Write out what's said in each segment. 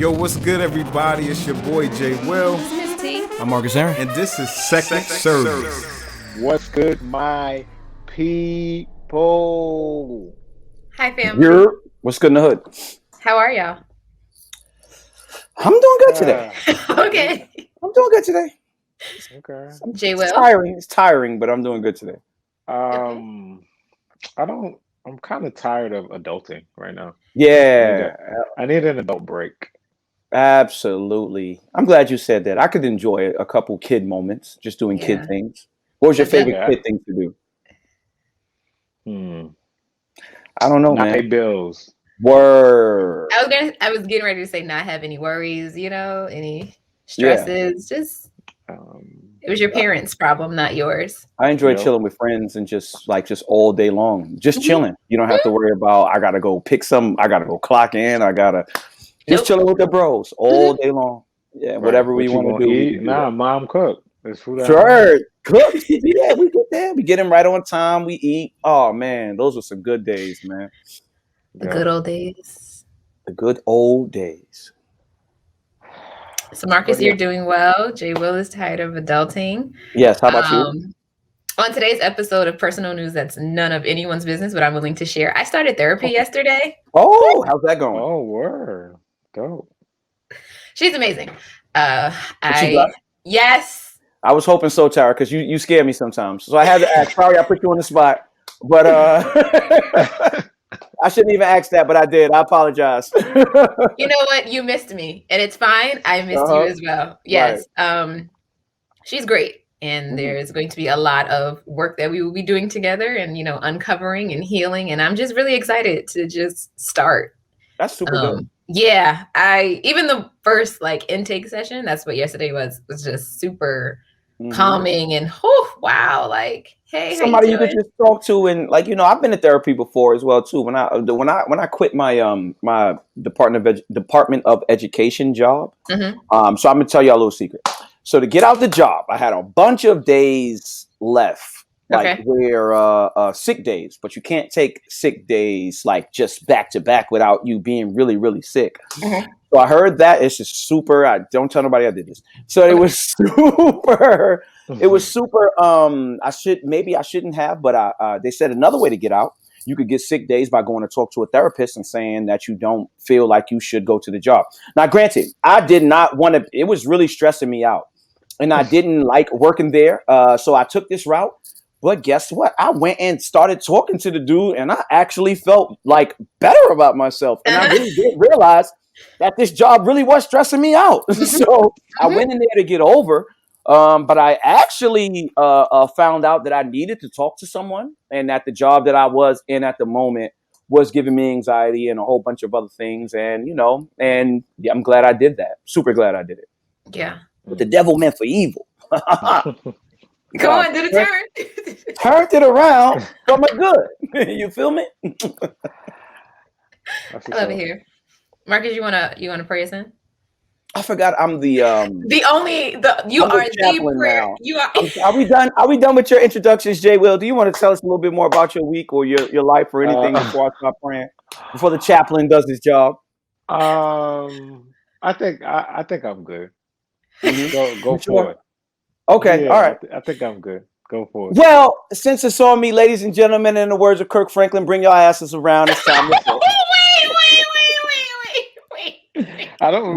Yo, what's good, everybody? It's your boy Jay Will. This is Miss T. I'm Marcus Aaron. And this is Second Service. What's good, my people? Hi, family. What's good in the hood? How are y'all? I'm doing good today. Okay. I'm doing good today. Okay. Jay Will. It's tiring, but I'm doing good today. I'm kind of tired of adulting right now. Yeah, I need an adult break. absolutely. I'm glad you said that. I could enjoy a couple kid moments, just doing kid Yeah. things. What was your favorite Yeah. kid thing to do? Hmm. I don't know, Not pay man. bills. Word. I was getting ready to say not have any worries, any stresses. Just it was your parents' problem, not yours. I enjoy Yep. chilling with friends and just all day long, just Mhm. chilling. You don't have to worry about I gotta go pick some, I gotta go clock in, I gotta just Nope. chilling with the bros all day long. Yeah, whatever we What you want to gonna do, we eat? can do Nah, that. mom cook. There's food at home. Sure, cooks. We get there. We get them right on time. We eat. Oh man, those were some good days, man. The Yeah. good old days. The good old days. So, Marcus, But yeah. you're doing well. Jay Will is tired of adulting. Yes. How about you? On today's episode of Personal News That's None of Anyone's Business, but I'm willing to share, I started therapy yesterday. Oh, how's that going? Oh, word. Dope. She's amazing. Is she black? Yes. I was hoping so, Tara, because you scare me sometimes. So I had to ask. Sorry, I put you on the spot, but I shouldn't even ask that, but I did. I apologize. You know what? You missed me, and it's fine. I missed you as well. Yes. She's great, and there's going to be a lot of work that we will be doing together, and uncovering and healing. And I'm just really excited to just start. That's super good. Yeah, even the first intake session, that's what yesterday was just super calming and wow, hey, somebody how you could just talk to, and I've been to therapy before as well too. When I quit my my Department of Education job, so I'm gonna tell y'all a little secret. So to get out the job, I had a bunch of days left, where sick days, but you can't take sick days just back to back without you being really, really sick. So I heard that it's just super. I don't tell nobody I did this. So it was super. It was super. I shouldn't have, but they said another way to get out. You could get sick days by going to talk to a therapist and saying that you don't feel like you should go to the job. Now, granted, I did not want to. It was really stressing me out, and I didn't like working there. So I took this route. But guess what? I went and started talking to the dude, and I actually felt better about myself, and I really did realize that this job really was stressing me out. So I went in there to get over. But I actually found out that I needed to talk to someone, and that the job that I was in at the moment was giving me anxiety and a whole bunch of other things. And, I'm glad I did that. Super glad I did it. Yeah. But the devil meant for evil. Come on, do the turn. Turned it around for my good. You feel me? I love it here. Marcus, you wanna pray us in? I forgot I'm the chaplain prayer. now. You are. Are we done? Are we done with your introductions, Jay Will? Do you want to tell us a little bit more about your week or your life or anything before I start praying? Before the chaplain does his job? I think I'm good. Go for it. Okay, Yeah, all right. I think I'm good. Go for it. Well, since it's on me, ladies and gentlemen, in the words of Kirk Franklin, bring your asses around. It's time to go. Wait. I don't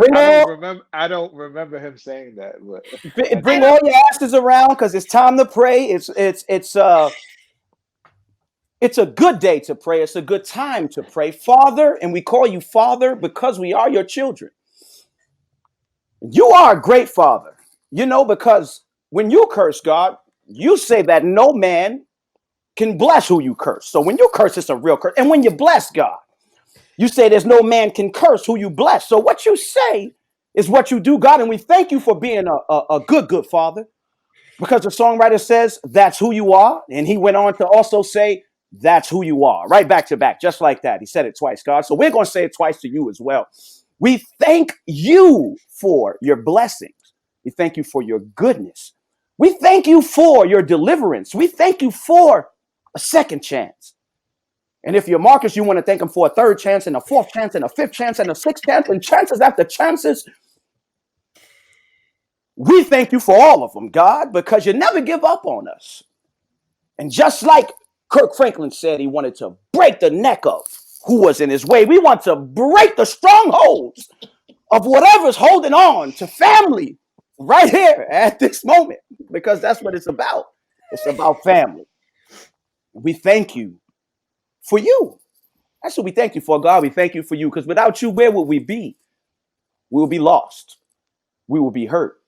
remember him saying that. But bring all your asses around because it's time to pray. It's a good day to pray. It's a good time to pray, Father, and we call you Father because we are your children. You are a great Father, because when you curse, God, you say that no man can bless who you curse. So when you curse, it's a real curse. And when you bless, God, you say there's no man can curse who you bless. So what you say is what you do, God. And we thank you for being a good Father, because the songwriter says that's who you are. And he went on to also say that's who you are, right back to back, just like that. He said it twice, God. So we're going to say it twice to you as well. We thank you for your blessings. We thank you for your goodness. We thank you for your deliverance. We thank you for a second chance. And if you're Marcus, you want to thank him for a third chance and a fourth chance and a fifth chance and a sixth chance and chances after chances. We thank you for all of them, God, because you never give up on us. And just like Kirk Franklin said he wanted to break the neck of who was in his way, we want to break the strongholds of whatever's holding on to family right here at this moment, because that's what it's about. It's about family. We thank you for you. That's what we thank you for, God. We thank you for you, because without you, where would we be? We will be lost. We will be hurt.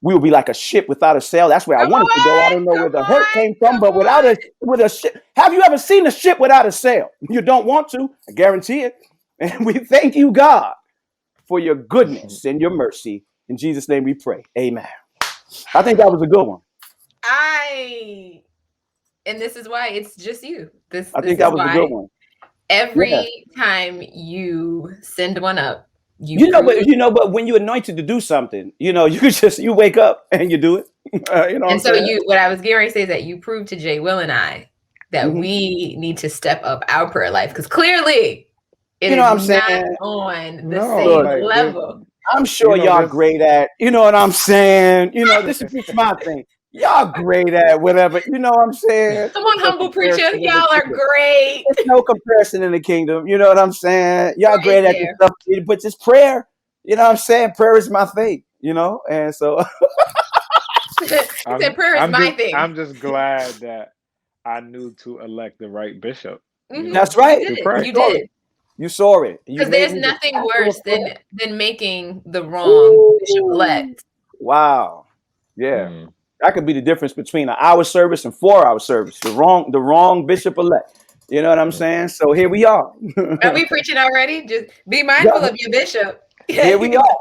We will be like a ship without a sail. That's where I wanted to go. I don't know where the hurt came from, but with a ship. Have you ever seen a ship without a sail? You don't want to. I guarantee it. And we thank you, God, for your goodness and your mercy. In Jesus' name we pray. Amen. I think that was a good one. And this is why it's just you. I think that was a good one. Every time you send one up, but when you're anointed to do something, you wake up and you do it. What I was getting ready to say is that you proved to Jay Will and I that we need to step up our prayer life, because clearly it is not on the same level. I'm sure y'all great at, you know what I'm saying? This is my thing. Y'all great at whatever, you know what I'm saying? Come on, humble preacher. Y'all are great. There's no comparison in the kingdom. You know what I'm saying? Y'all great at this stuff, but this prayer, you know what I'm saying? Prayer is my thing, and so. Prayer is my thing. I'm just glad that I knew to elect the right bishop. Mm-hmm. That's right. You did. You saw it. Because there's nothing worse than making the wrong bishop elect. Wow. Yeah. That could be the difference between an hour service and 4-hour service. The wrong bishop elect. You know what I'm saying? So here we are. Are we preaching already? Just be mindful of your bishop. Here we are.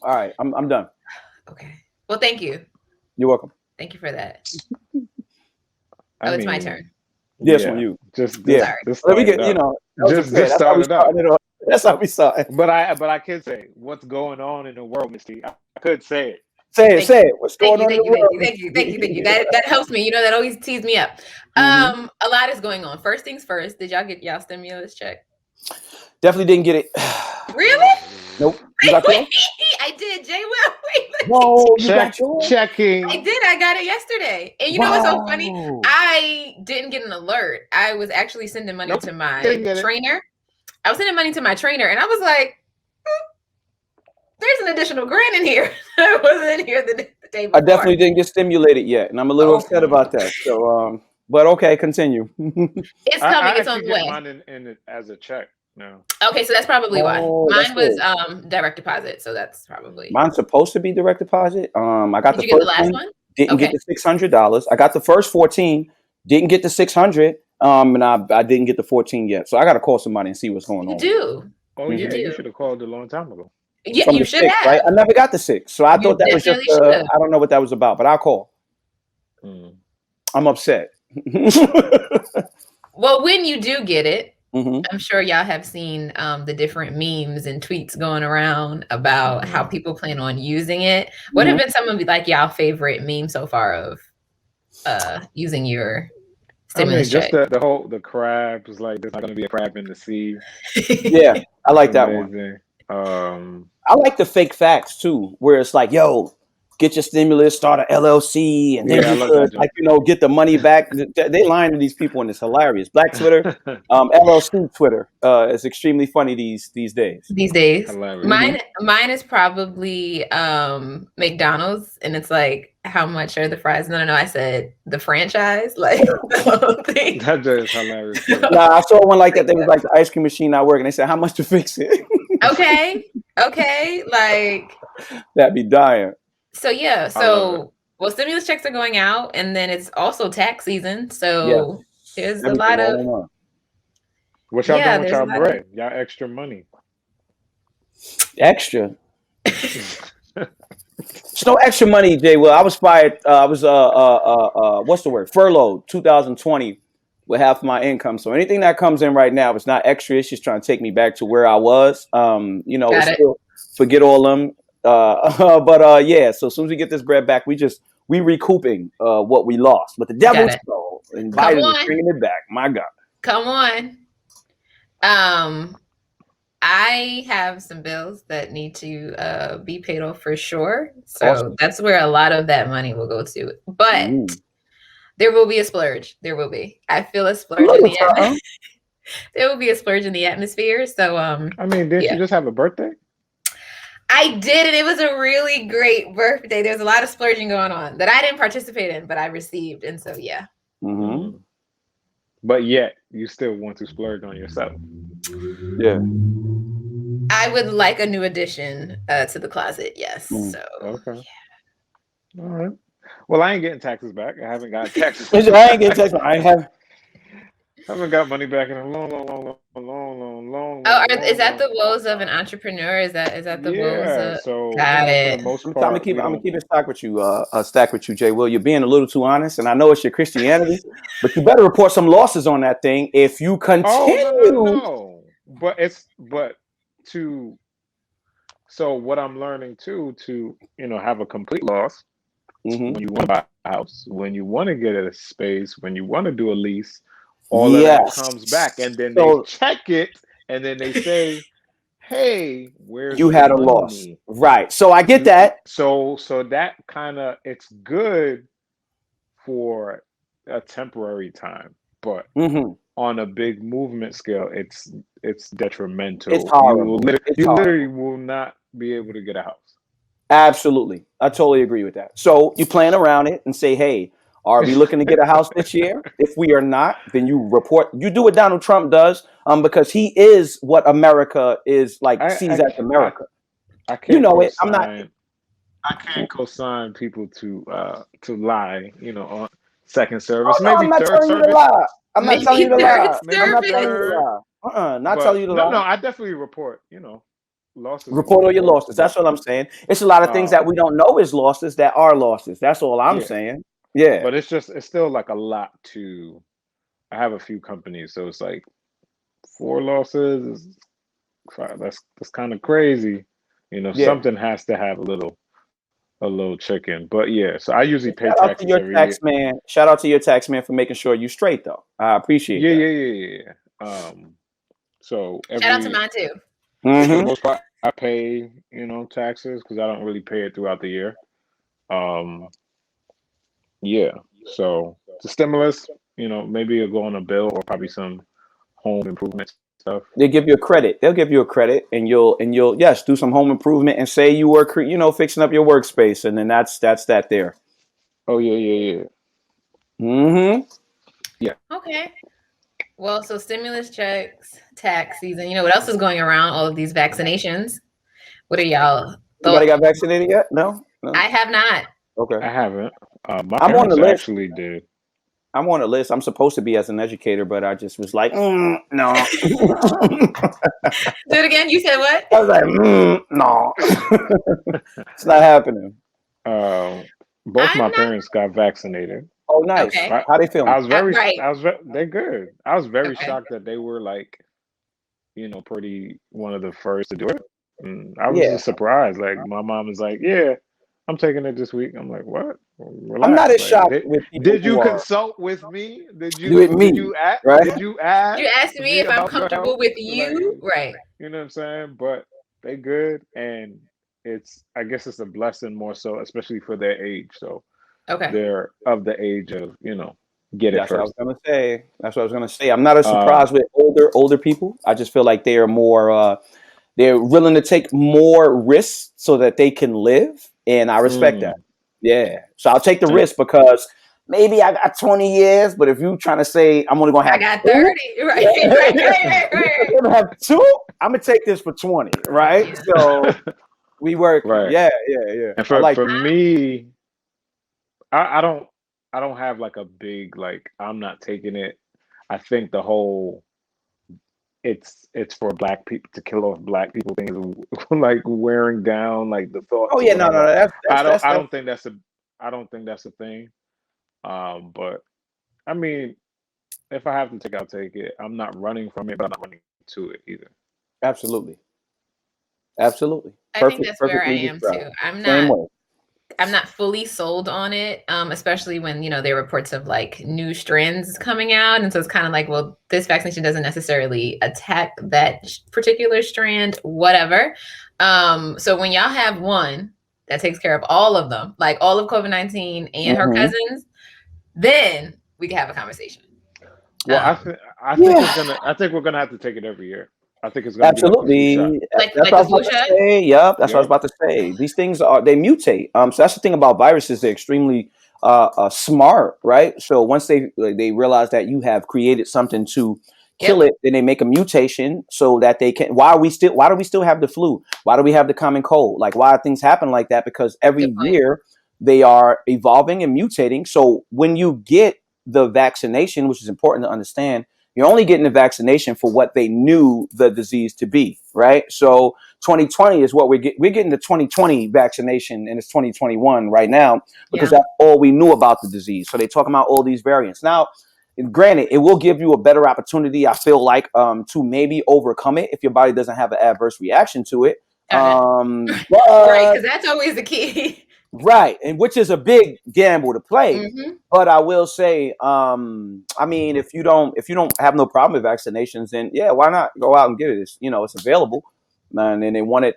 All right, I'm done. Okay. Well, thank you. You're welcome. Thank you for that. It's my turn. Yes, on you. Just let me get That's how we started. But I can say what's going on in the world, Misty. I could say it. Say it. What's going on in the world? Thank you. That helps me. That always tees me up. A lot is going on. First things first. Did y'all get y'all stimulus check? Definitely didn't get it. Really? Nope. You got yours? I did. Jay Will. Whoa, you got yours? Checking. I did. I got it yesterday. And you know what's so funny? I didn't get an alert. I was actually sending money to my trainer. I was sending money to my trainer, and I was like, there's an additional grant in here. I wasn't in here the day before. I definitely didn't get stimulated yet, and I'm a little upset about that. So, but okay, continue. It's coming. It's on the way. Mine in as a check. No. Okay, so that's probably why. Mine was direct deposit, so that's probably. Mine's supposed to be direct deposit. I got Did you get the last one? Didn't get the $600. I got the first 14. Didn't get the 600. And I didn't get the 14 yet. So I got to call somebody and see what's going on. You do. Oh yeah, you should have called a long time ago. Yeah, you should have. Right? I never got the 6, so I thought that was just. I don't know what that was about, but I'll call. I'm upset. Well, when you do get it, I'm sure y'all have seen the different memes and tweets going around about how people plan on using it. What have been some of y'all favorite memes so far of using your stimulus check? Just the crab was like, there's not going to be a crab in the sea. Yeah, I like that one. I like the fake facts too, where it's like, yo, get your stimulus, start an LLC, and then you could, get the money back. They lying to these people, and it's hilarious. Black Twitter, LLC Twitter is extremely funny these days. These days, hilarious. Mine is probably McDonald's, and it's like, how much are the fries? No, I said the franchise, like the whole thing. That is hilarious. Nah, I saw one like that. They was like, the ice cream machine not working. They said, how much to fix it? Okay, like that'd be dire. So well, stimulus checks are going out, and then it's also tax season. So there's a lot of what y'all doing with y'all bread? Y'all extra money. Extra. It's no extra money, Jay. Well, I was fired. I was what's the word? Furloughed 2020 with half my income. So anything that comes in right now, it's not extra. It's just trying to take me back to where I was. Still forget all them. So as soon as we get this bread back, we recouping what we lost. But the devil's And Come Biden is on. bringing it back. My God. Come on. I have some bills that need to be paid off for sure. So Awesome. that's where a lot of that money will go to. But there will be a splurge. There will be. I feel a splurge in the atmosphere. There will be a splurge in the atmosphere. So I mean, didn't you just have a birthday? I did, and it was a really great birthday. There's a lot of splurging going on that I didn't participate in, but I received, and so yeah. But yet, you still want to splurge on yourself. Yeah. I would like a new addition to the closet. Yes. So okay. Yeah. All right. Well, I ain't getting taxes back. I haven't got taxes. I ain't getting taxes. I haven't got money back in a long. Is that the woes of an entrepreneur? Is that the woes of? So got it. For the most I'm part, gonna keep it stack with you, Jay. Will, you're being a little too honest, and I know it's your Christianity, but you better report some losses on that thing if you continue. No. So what I'm learning too, to have a complete loss when you want to buy a house, when you want to get a space, when you want to do a lease, all of that comes back, and then they check it, and then they say, "Hey, where's you had a loss?" Right. So I get that. So that kind of, it's good for a temporary time, but on a big movement scale, it's detrimental. It's horrible. You literally will not be able to get a house. Absolutely. I totally agree with that. So you plan around it and say, hey, are we looking to get a house this year? If we are not, then you do what Donald Trump does, because he is what America is sees as America. I can't it. I can't co-sign people to lie, on second service, maybe third service. I'm not telling you to lie. Not telling you to lie. No, I definitely report, losses. Report all your losses. That's what I'm saying. It's a lot of things that we don't know is losses that are losses. That's all I'm saying. Yeah. But it's still like a lot to. I have a few companies, so it's like 4 losses. That's kind of crazy. Something has to have a little chicken. But yeah, so I usually pay taxes every year. Shout out to your tax man for making sure you straight though. I appreciate that. Yeah. So shout out to mine too. For the most part, I pay, taxes because I don't really pay it throughout the year. Yeah. So the stimulus, maybe it'll go on a bill or probably some home improvement stuff. They give you a credit. They'll give you a credit, and you'll do some home improvement and say you were fixing up your workspace, and then that's that there. Oh yeah. Yeah. Okay. Well, so stimulus checks, tax season. What else is going around? All of these vaccinations. What are y'all? Anybody got vaccinated yet? No. I have not. Okay. I haven't. My I'm on the list. Actually did. I'm on the list. I'm supposed to be as an educator, but I just was like, no. Do it again. You said what? I was like, no. It's not happening. Both my parents got vaccinated. Oh, nice. Okay. How they feeling? They're good. I was very shocked that they were pretty one of the first to do it. I was just surprised. Like my mom was like, "Yeah, I'm taking it this week." I'm like, "What?" Relax. I'm not as shocked with people. Did you consult with me? Did you with me? Did you ask? Right? Did you ask? You asked me if I'm comfortable with you, right? You know what I'm saying? But they good, and I guess it's a blessing more so, especially for their age. So they're of the age of get it That's first. That's what I was gonna say. I'm not as surprised with older people. I just feel like they are more. They're willing to take more risks so that they can live, and I respect that. Yeah, so I'll take the risk because maybe I got 20 years, but if you trying to say I'm only gonna have, I got 30, right. I'm gonna have 2. I'm gonna take this for 20, right? So we work, right? Yeah. And for me, I don't have like a big I'm not taking it. I think the whole it's for black people to kill off black people thing is wearing down the thought. Oh yeah, no. I don't think that's a thing. But I mean, if I have to take it, I'll take it. I'm not running from it, but I'm not running to it either. Absolutely. I think that's where I am too. I'm not. I'm not fully sold on it, especially when, there are reports of like new strands coming out. And so it's kind of like, well, this vaccination doesn't necessarily attack that particular strand, whatever. So when y'all have one that takes care of all of them, like all of COVID-19 and her cousins, then we can have a conversation. Well, I think we're gonna have to take it every year. I think it's gonna absolutely. Be like that's what I was about to say. Yep, that's what I was about to say. These things they mutate. So that's the thing about viruses. They're extremely smart, right? So once they realize that you have created something to kill it, then they make a mutation so that they can. Why do we still have the flu? Why do we have the common cold? Like, why things happen like that? Because every year they are evolving and mutating. So when you get the vaccination, which is important to understand, you're only getting the vaccination for what they knew the disease to be, right? So 2020 is what we're getting the 2020 vaccination, and it's 2021 right now because that's all we knew about the disease. So they're talking about all these variants. Now, granted, it will give you a better opportunity, I feel like, to maybe overcome it if your body doesn't have an adverse reaction to it. Right, because that's always the key. Right, and which is a big gamble to play. But I will say, I mean, if you don't have no problem with vaccinations, then why not go out and get it? It's available, man. And they want it.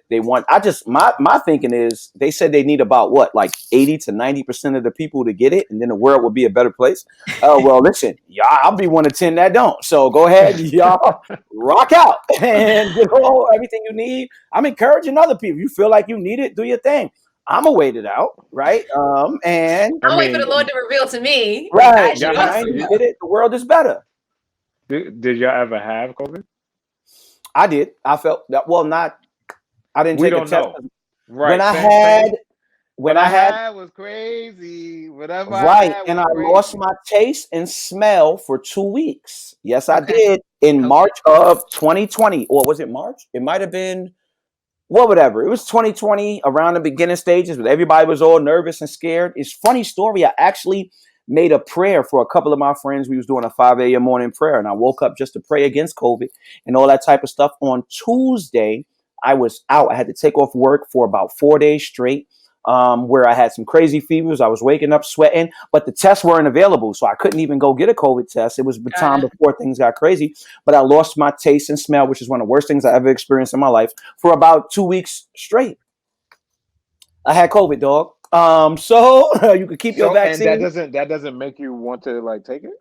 My thinking is they said they need about what, like 80 to 90% of the people to get it, and then the world will be a better place. Oh well, listen, y'all, I'll be 1 of 10 that don't. So go ahead, y'all, rock out and get everything you need. I'm encouraging other people. You feel like you need it, do your thing. I'm gonna wait it out, right? And I'll wait for the Lord to reveal to me. Right, you did it. The world is better. Did y'all ever have COVID? I did. I felt that. Well, not. I didn't take a test. Know. Right. When I had was crazy. Whatever. Right, and I lost my taste and smell for 2 weeks. Yes, I did in March of 2020, or was it March? It might have been. Well, whatever. It was 2020, around the beginning stages, but everybody was all nervous and scared. It's a funny story. I actually made a prayer for a couple of my friends. We was doing a 5 a.m. morning prayer, and I woke up just to pray against COVID and all that type of stuff. On Tuesday, I was out. I had to take off work for about 4 days straight, where I had some crazy fevers. I was waking up sweating, but the tests weren't available, so I couldn't even go get a COVID test. It was the time before things got crazy, but I lost my taste and smell, which is one of the worst things I ever experienced in my life, for about 2 weeks straight. I had COVID, dog. So you could keep your vaccine. And that doesn't make you want to like take it?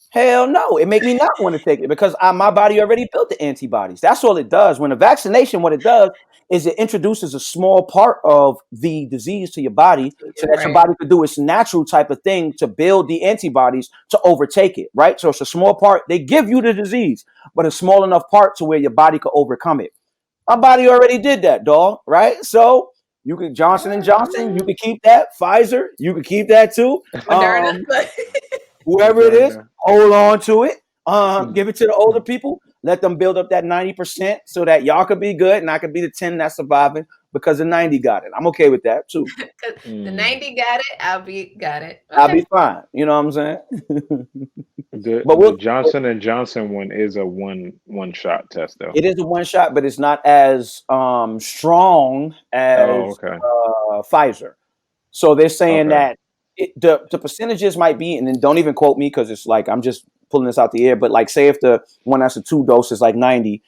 Hell no, it made me not want to take it because my body already built the antibodies. That's all it does. When a vaccination, what it does is it introduces a small part of the disease to your body so that your body could do its natural type of thing to build the antibodies to overtake it, right? So it's a small part. They give you the disease, but a small enough part to where your body could overcome it. My body already did that, dog, right? So you could Johnson & Johnson, you could keep that. Pfizer, you could keep that too. Whoever it is, hold on to it. Give it to the older people. Let them build up that 90% so that y'all could be good and I could be the 10 that's surviving because the 90 got it. I'm okay with that too. The 90 got it, got it. Okay. I'll be fine. You know what I'm saying? The Johnson & Johnson one is a one shot test though. It is a one shot, but it's not as strong as Pfizer. So they're saying that the percentages might be, and then don't even quote me because it's like I'm just pulling this out the air, but like say if the one that's a 2 dose is like 90,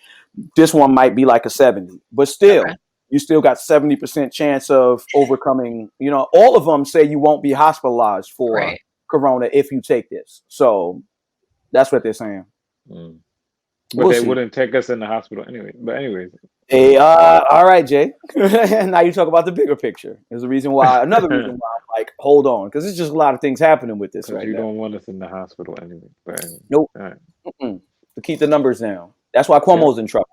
this one might be like a 70, but still you still got 70% chance of overcoming. All of them say you won't be hospitalized for corona if you take this. So that's what they're saying. But they wouldn't take us in the hospital anyway. But anyways. Hey, all right, Jay. Now you talk about the bigger picture. There's another reason why I'm like, hold on, because there's just a lot of things happening with this right now. You don't want us in the hospital anyway. But anyway. Nope. All right. To keep the numbers down. That's why Cuomo's in trouble.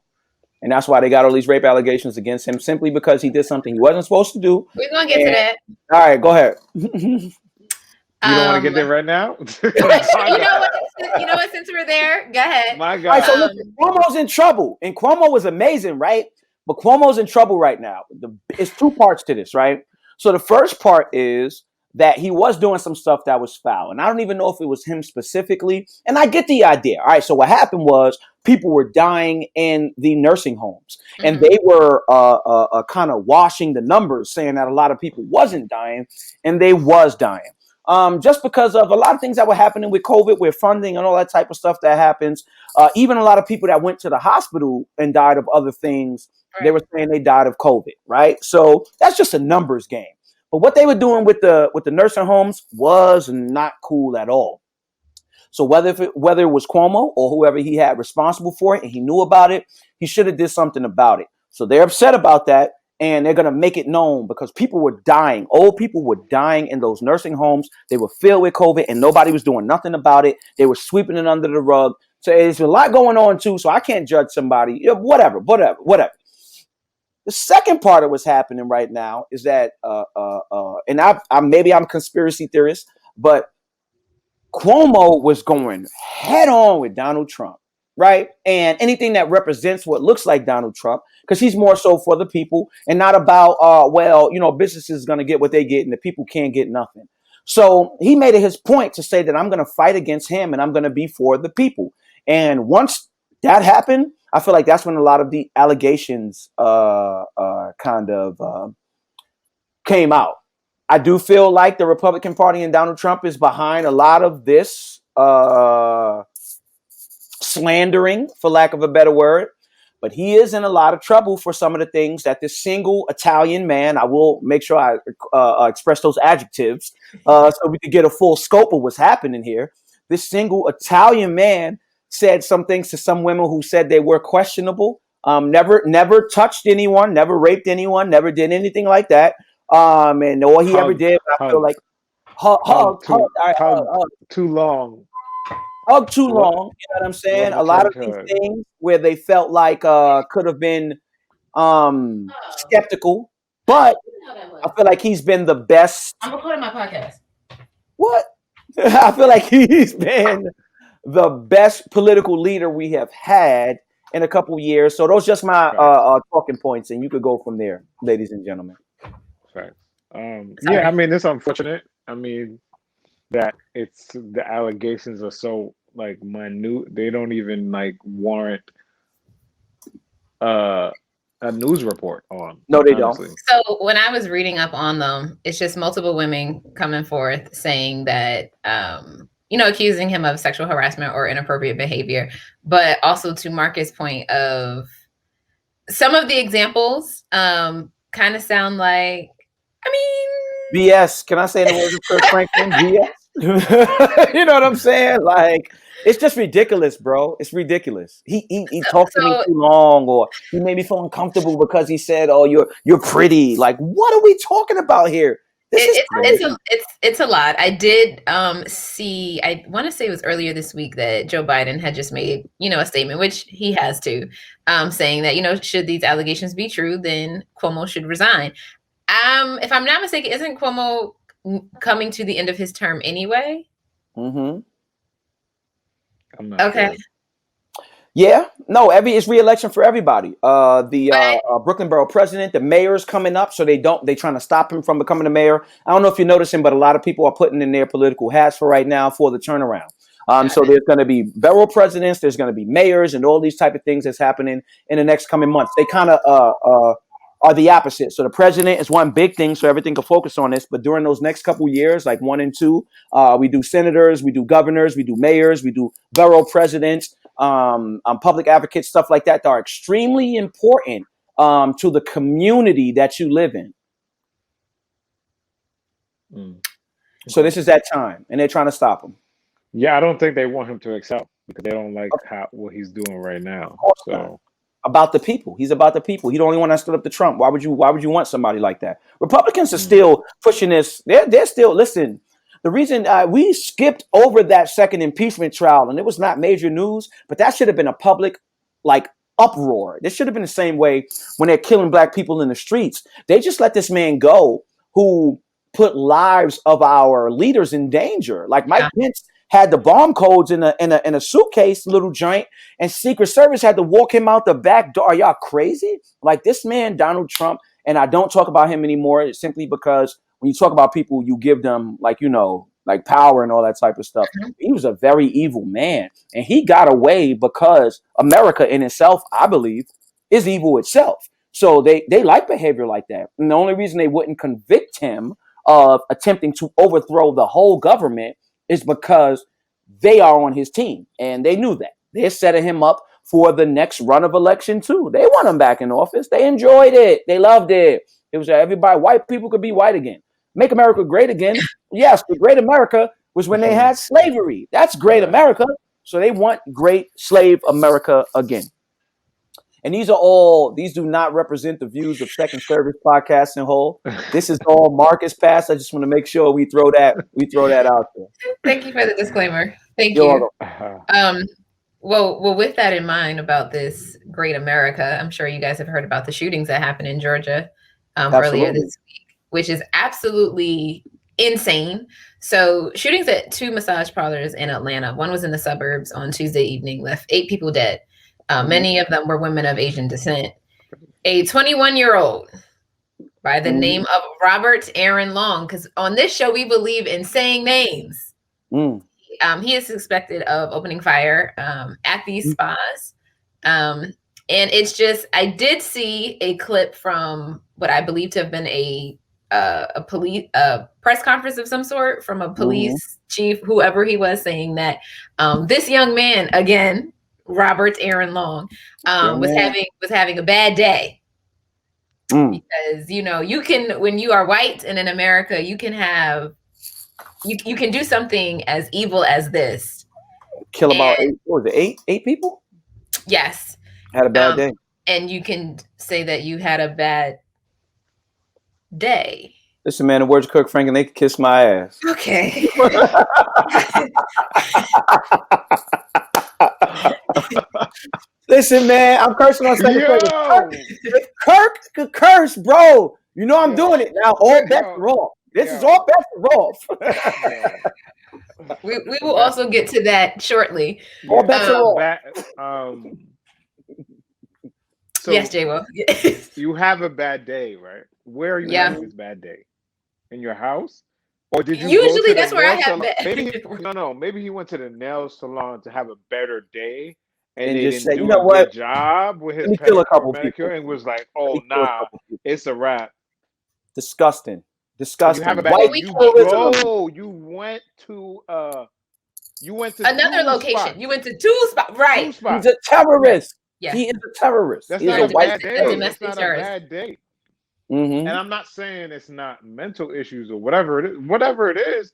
And that's why they got all these rape allegations against him, simply because he did something he wasn't supposed to do. We're going to get to that. All right, go ahead. You don't want to get there right now? You know what? Since we're there, go ahead. My God. All right, so listen, Cuomo's in trouble. And Cuomo was amazing, right? But Cuomo's in trouble right now. It's 2 parts to this, right? So the first part is that he was doing some stuff that was foul. And I don't even know if it was him specifically. And I get the idea. All right, so what happened was people were dying in the nursing homes, and they were kind of washing the numbers, saying that a lot of people wasn't dying, and they was dying. Just because of a lot of things that were happening with COVID, with funding and all that type of stuff that happens. Even a lot of people that went to the hospital and died of other things, they were saying they died of COVID, right? So that's just a numbers game. But what they were doing with the nursing homes was not cool at all. So whether it was Cuomo or whoever he had responsible for it, and he knew about it, he should have did something about it. So they're upset about that, and they're going to make it known because people were dying. Old people were dying in those nursing homes. They were filled with COVID, and nobody was doing nothing about it. They were sweeping it under the rug. So there's a lot going on too. So I can't judge somebody. Whatever. The second part of what's happening right now is that, and maybe I'm a conspiracy theorist, but Cuomo was going head on with Donald Trump, right? And anything that represents what looks like Donald Trump, because he's more so for the people and not about, businesses going to get what they get and the people can't get nothing. So he made it his point to say that I'm going to fight against him and I'm going to be for the people. And once that happened, I feel like that's when a lot of the allegations kind of came out. I do feel like the Republican Party and Donald Trump is behind a lot of this slandering, for lack of a better word. But he is in a lot of trouble for some of the things that this single Italian man, I will make sure I express those adjectives so we could get a full scope of what's happening here. This single Italian man said some things to some women who said they were questionable, never touched anyone, never raped anyone, never did anything like that. And all he ever did, I feel like hug too long. Hug too long. You know what I'm saying? A lot of these things where they felt like could have been skeptical, but I feel like he's been the best. I'm recording my podcast. What? I feel like he's been the best political leader we have had in a couple years. So those are just my talking points, and you could go from there, ladies and gentlemen. Right. I mean, it's unfortunate. I mean, that it's the allegations are so like minute, they don't even like warrant a news report on. No, they honestly don't. So when I was reading up on them, it's just multiple women coming forth saying that accusing him of sexual harassment or inappropriate behavior, but also to Marcus' point of some of the examples kind of sound like, BS. Can I say the words of Kirk Franklin? BS. You know what I'm saying? Like, it's just ridiculous, bro. It's ridiculous. He talked to me too long, or he made me feel uncomfortable because he said, "Oh, you're pretty." Like, what are we talking about here? It's a lot. I did see. I want to say it was earlier this week that Joe Biden had just made a statement, which he has to, saying that should these allegations be true, then Cuomo should resign. If I'm not mistaken, isn't Cuomo coming to the end of his term anyway? Mm-hmm. I'm not okay. Sure. Yeah, no, it's re-election for everybody. The Brooklyn Borough president, the mayor's coming up, so they trying to stop him from becoming the mayor. I don't know if you're noticing, but a lot of people are putting in their political hats for right now for the turnaround. So there's going to be borough presidents, there's going to be mayors, and all these type of things that's happening in the next coming months. They kind of are the opposite. So the president is one big thing, so everything can focus on this. But during those next couple years, like 1 and 2, we do senators, we do governors, we do mayors, we do borough presidents, public advocates, stuff like that are extremely important to the community that you live in. So this is that time, and they're trying to stop him. Yeah, I don't think they want him to accept because they don't like what he's doing right now. So. About the people. He's about the people. He the only one that stood up to Trump. Why would you want somebody like that? Republicans are still pushing this. They're still, listen, the reason we skipped over that second impeachment trial, and it was not major news, but that should have been a public uproar. This should have been the same way when they're killing black people in the streets. They just let this man go who put lives of our leaders in danger. Like Mike Pence had the bomb codes in a suitcase, little joint, and Secret Service had to walk him out the back door. Are y'all crazy? Like this man, Donald Trump, and I don't talk about him anymore simply because when you talk about people, you give them like power and all that type of stuff. He was a very evil man, and he got away because America in itself, I believe, is evil itself. So they like behavior like that. And the only reason they wouldn't convict him of attempting to overthrow the whole government is because they are on his team, and they knew that. They're setting him up for the next run of election too. They want him back in office. They enjoyed it. They loved it. It was everybody. White people could be white again. Make America great again. Yes, the great America was when they had slavery. That's great America. So they want great slave America again. And these do not represent the views of Second Service Podcast in whole. This is all Marcus Pass. I just want to make sure we throw that out there. Thank you for the disclaimer. Thank you. Well, with that in mind about this great America, I'm sure you guys have heard about the shootings that happened in Georgia earlier this week, which is absolutely insane. So shootings at 2 massage parlors in Atlanta. One was in the suburbs on Tuesday evening, left 8 people dead. Many of them were women of Asian descent. A 21-year-old by the name of Robert Aaron Long, because on this show, we believe in saying names. He is suspected of opening fire at these spas. And it's just, I did see a clip from what I believe to have been a press conference of some sort from a police chief, whoever he was, saying that this young man, again, Robert Aaron Long, was having a bad day. Because, you can, when you are white and in America, you can have, you can do something as evil as this. Kill about 8 people? Yes. Had a bad day. And you can say that you had a bad day. Listen, man, the words of Kirk Franklin, they can kiss my ass. Okay. Listen, man, I'm cursing on Second Service. If Kirk could curse, bro, I'm doing it now. All bets are off. This is all bets are off. We will also get to that shortly. All bets are off. So yes, J-Will. You have a bad day, right? Where are you having this bad day? In your house? Or did you usually that's where I have bad. Maybe he went to the nail salon to have a better day. And they just didn't say, do a good job with his pedicure and was like, oh, nah, it's a wrap. Disgusting. You have a bad day. You went to another location. Spots. You went to 2 spots. Right. 2 spots. He's a terrorist. Yeah. He is a terrorist. That's He's not a a bad day. That's not a bad day. And I'm not saying it's not mental issues or whatever it is. Whatever it is,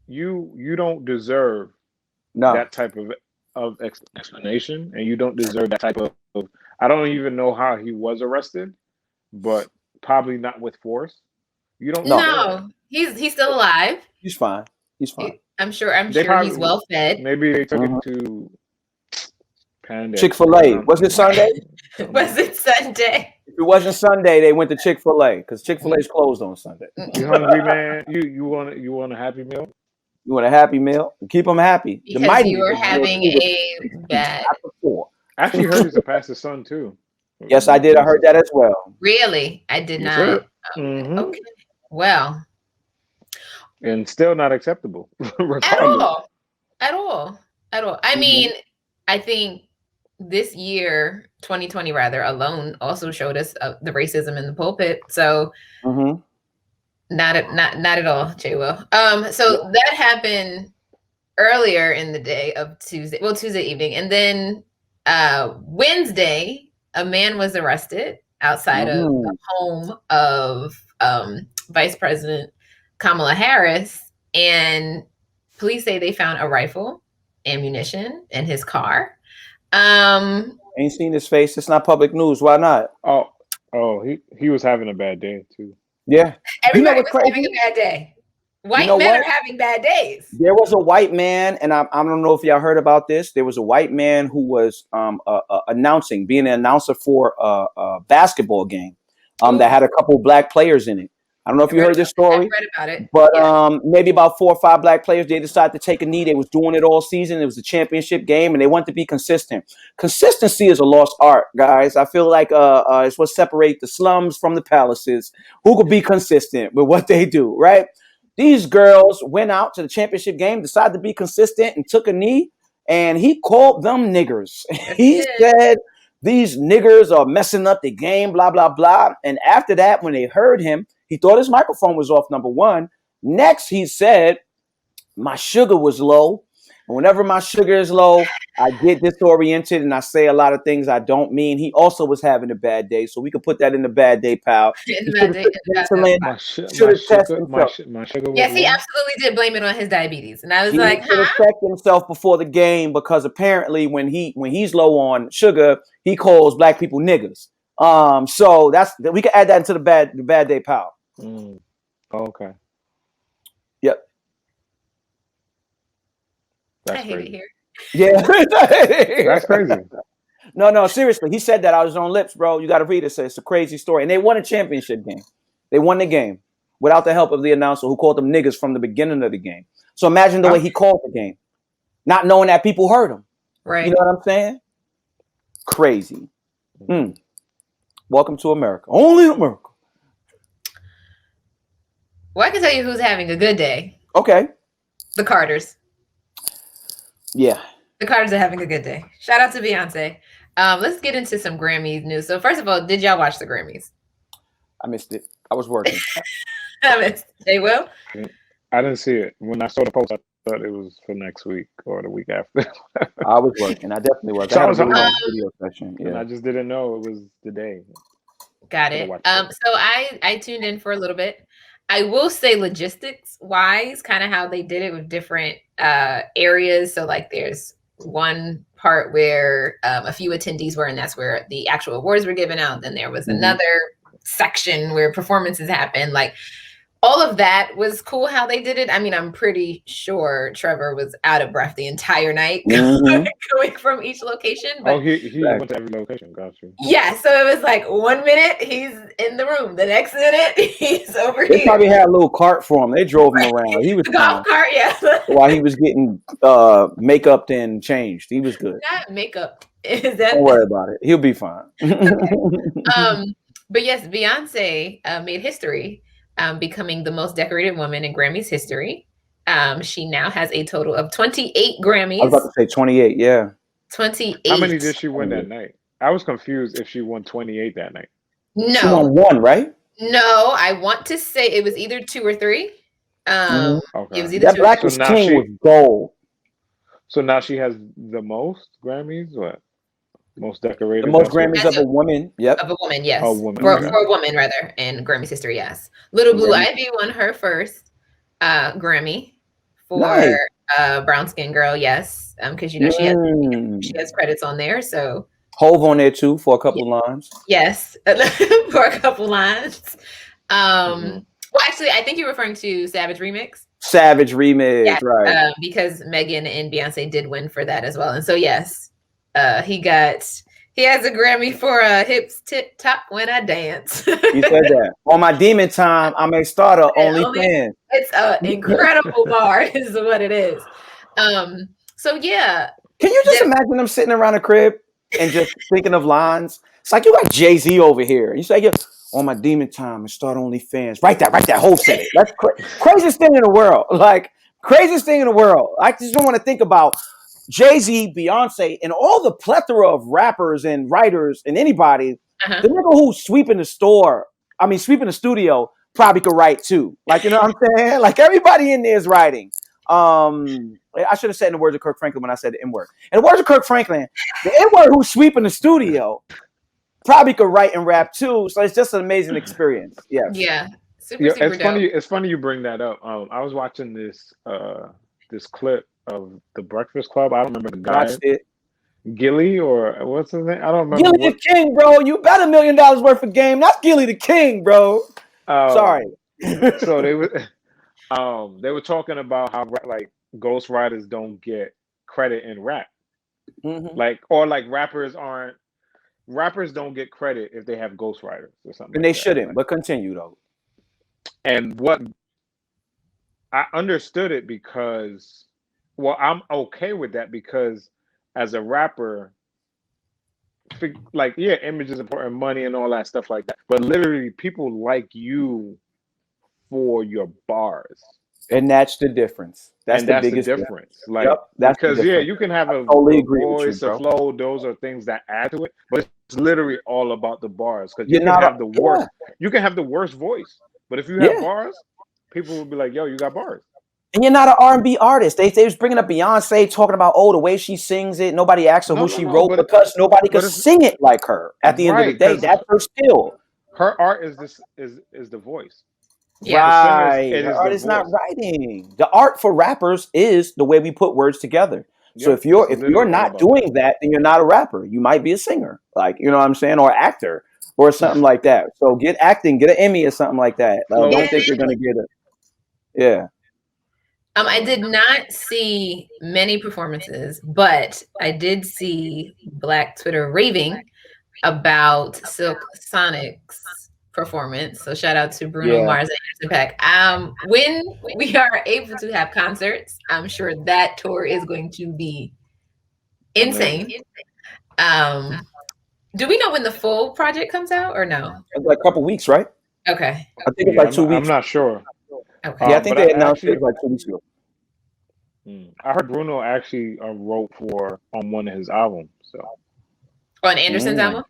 you don't deserve that type of explanation, and you don't deserve that type of. I don't even know how he was arrested, but probably not with force. You don't know. No, he's still alive. He's fine. I'm sure he's well fed. Maybe they took it to Panda. Chick-fil-A. Was it Sunday? Was it Sunday? If it wasn't Sunday, they went to Chick-fil-A because Chick-fil-A is closed on Sunday. You hungry, man? You want a Happy Meal? You want a Happy Meal? Keep them happy. Because you were having a bad. I actually heard he's a pastor's son too. Yes, I did. I heard that as well. Really? I did not. Okay. Well. And still not acceptable. At all. I mean, I think this year, 2020 rather, alone also showed us the racism in the pulpit. So not at all, J-Will. So that happened earlier in the day of Tuesday evening. And then Wednesday, a man was arrested outside of the home of Vice President Kamala Harris, and police say they found a rifle, ammunition in his car. Ain't seen his face. It's not public news. Why not? Oh, he was having a bad day too. Yeah. Everybody was having a bad day. White men are having bad days. There was a white man, and I don't know if y'all heard about this. There was a white man who was being an announcer for a basketball game that had a couple black players in it. I don't know if you heard this story. I read about it. But maybe about 4 or 5 black players, they decided to take a knee. They was doing it all season. It was a championship game, and they wanted to be consistent. Consistency is a lost art, guys. I feel like it's what separates the slums from the palaces. Who could be consistent with what they do, right? These girls went out to the championship game, decided to be consistent, and took a knee. And he called them niggers. He said these niggers are messing up the game, blah, blah, blah. And after that, when they heard him, he thought his microphone was off, number one. Next, he said, my sugar was low. And whenever my sugar is low, I get disoriented and I say a lot of things I don't mean. He also was having a bad day, so we could put that in the bad day pile. My sugar was yes, he absolutely did blame it on his diabetes, and I was like, he checked himself before the game because apparently when he's low on sugar, he calls black people niggers. So we can add that into the bad day pile. Okay. Yep. That's I hate it here. Yeah. That's crazy. No, seriously. He said that out of his own lips, bro. You got to read it. It's a crazy story. And they won a championship game. They won the game without the help of the announcer who called them niggers from the beginning of the game. So imagine the way he called the game, not knowing that people heard him. Right. You know what I'm saying? Crazy. Welcome to America. Only America. Well, I can tell you who's having a good day. Okay. The Carters. Yeah. The Carters are having a good day. Shout out to Beyonce. Let's get into some Grammys news. So first of all, did y'all watch the Grammys? I missed it. I was working. I missed it. They will? I didn't see it. When I saw the post, I thought it was for next week or the week after. I was working. I definitely was. So I had a video session. Yeah. And I just didn't know it was the day. Got it. So I tuned in for a little bit. I will say logistics wise, kind of how they did it with different areas. So like there's one part where a few attendees were, and that's where the actual awards were given out. Then there was another section where performances happened. Like all of that was cool how they did it. I mean, I'm pretty sure Trevor was out of breath the entire night going from each location. But he went to every location. Got you. Yeah, so it was like 1 minute he's in the room, the next minute he's over here. They probably had a little cart for him. They drove him around. He was golf cart, yeah. While he was getting makeup and changed. He was good. Not makeup. Is that? Don't worry about it. He'll be fine. But yes, Beyonce made history, becoming the most decorated woman in Grammys history. She now has a total of 28 Grammys. I was about to say 28, yeah. 28. How many did she win that night? I was confused if she won 28 that night. No. She won one, right? No, I want to say it was either 2 or 3. Okay. It was either that 2 Black or 3. King was gold. So now she has the most Grammys? What? Most decorated? The most Grammys of a woman. Yep. Of a woman, yes. A woman. For a woman, rather, in Grammys history, yes. Little Blue Ivy won her first Grammy for Brown Skin Girl, yes. Because she has credits on there, so Hove on there too for a couple of lines. Yes, for a couple lines. Well, actually, I think you're referring to Savage Remix. Savage Remix, right? Because Megan and Beyonce did win for that as well, and so yes, he has a Grammy for Hips Tip Top When I Dance. He said that. On my demon time, I may start a OnlyFans. It's an incredible bar, is what it is. So yeah. Can you just imagine them sitting around a crib and just thinking of lines? It's like you got Jay-Z over here. You say, on my demon time and start OnlyFans. Write that whole sentence. That's craziest thing in the world. Like, craziest thing in the world. I just don't want to think about Jay-Z, Beyonce, and all the plethora of rappers and writers and anybody. The nigga who's sweeping the studio probably could write too. Like, you know what I'm saying? Like, everybody in there is writing. I should have said in the words of Kirk Franklin when I said the N-word. In the words of Kirk Franklin, the N-word who's sweeping the studio probably could write and rap too. So it's just an amazing experience. Yes. Yeah. Super it's dope. funny. It's funny you bring that up. I was watching this clip of the Breakfast Club. I don't remember the guy. Watched it. Gilly or what's his name? I don't remember. Gilly the King, bro. You bet $1 million worth of game. That's Gilly the King, bro. Sorry. So they were talking about how like ghostwriters don't get credit in rap. Like rappers don't get credit if they have ghostwriters or something. And they shouldn't, but continue though. And what I understood it because, well, I'm okay with that because as a rapper, like, yeah, image is important, money and all that stuff like that. But literally, people like you for your bars. And that's the difference. That's the biggest difference. Like, that's because you can have a voice, a flow. Those are things that add to it, but it's literally all about the bars. Because you can have the worst. You can have the worst voice, but if you have bars, people will be like, "Yo, you got bars." And you're not an R&B artist. They was bringing up Beyonce, talking about the way she sings it. Nobody asked her who she wrote because nobody could sing it like her. At the end of the day, that's her skill. Her art is the voice. Yeah. Right. Her art is not writing. The art for rappers is the way we put words together. So if you're not doing that, then you're not a rapper. You might be a singer, like, you know what I'm saying, or actor or something like that. So get acting, get an Emmy or something like that. Don't think you're gonna get it. Yeah. I did not see many performances, but I did see Black Twitter raving about Silk Sonic's performance. So shout out to Bruno Mars and Anderson .Paak. When we are able to have concerts, I'm sure that tour is going to be insane. Do we know when the full project comes out or no? It's like a couple weeks, right? Okay. I think it's like 2 weeks. I'm not sure. Okay. I think they announced it like 2 weeks ago. I heard Bruno actually wrote on one of his albums. So on Anderson's album?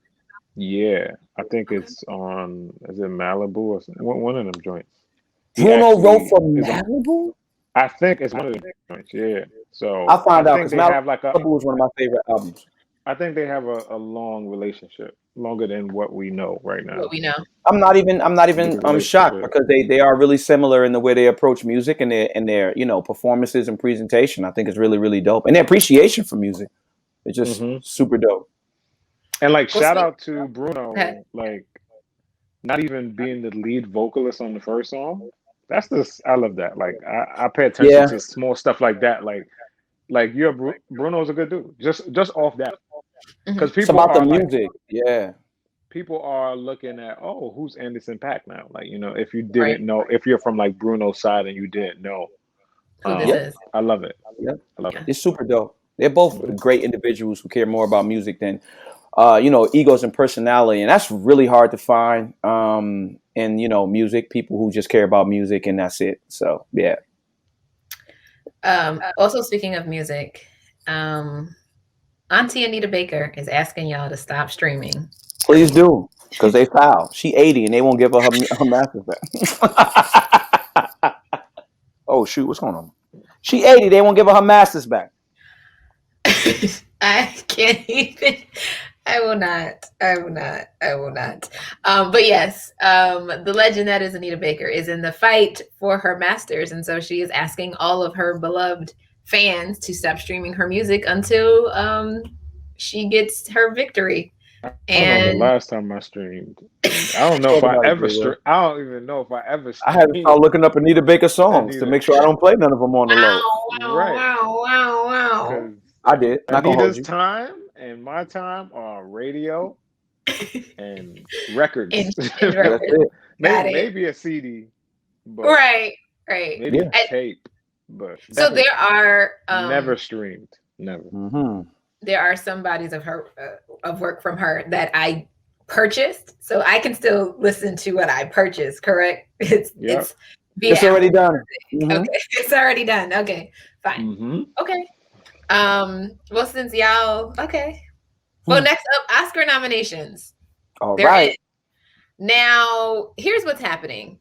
Yeah, I think it's on. Is it Malibu or something? One of them joints? Bruno wrote for Malibu. I think it's one of them joints. Yeah. So I'll find out because Malibu is one of my favorite albums. I think they have a long relationship, longer than what we know right now. What we know. I'm not even shocked because they are really similar in the way they approach music and their performances and presentation. I think it's really, really dope. And their appreciation for music is just super dope. And like shout out to Bruno, like not even being the lead vocalist on the first song. I love that. Like I pay attention to small stuff like that. Like Bruno's a good dude. Just off that. Because people it's about the music, people are looking at, who's Anderson .Paak now? Like, if you didn't know, if you're from like Bruno's side and you didn't know, who this is. I love it. Yeah, I love it. It's super dope. They're both great individuals who care more about music than, egos and personality, and that's really hard to find in music. People who just care about music and that's it. So yeah. Also, speaking of music, Auntie Anita Baker is asking y'all to stop streaming. Please do, because they foul. She 80 and they won't give her masters back. Oh shoot, what's going on? She 80, they won't give her masters back. I can't even. I will not. But yes, the legend that is Anita Baker is in the fight for her masters, and so she is asking all of her beloved fans to stop streaming her music until she gets her victory. And I don't know the last time I streamed. I don't know if I ever streamed. I don't even know if I ever streamed. I had to start looking up Anita Baker songs to make sure I don't play none of them on the low. Wow. I did. Anita's time and my time are radio and records. And records. Maybe a CD. But right. Maybe a tape. But so there are never streamed. Never. Mm-hmm. There are some bodies of her of work from her that I purchased, so I can still listen to what I purchased. Correct? It's already done. Mm-hmm. Okay, it's already done. Okay, fine. Mm-hmm. Okay. Well, since y'all Well, next up, Oscar nominations. All right. Now, here's what's happening.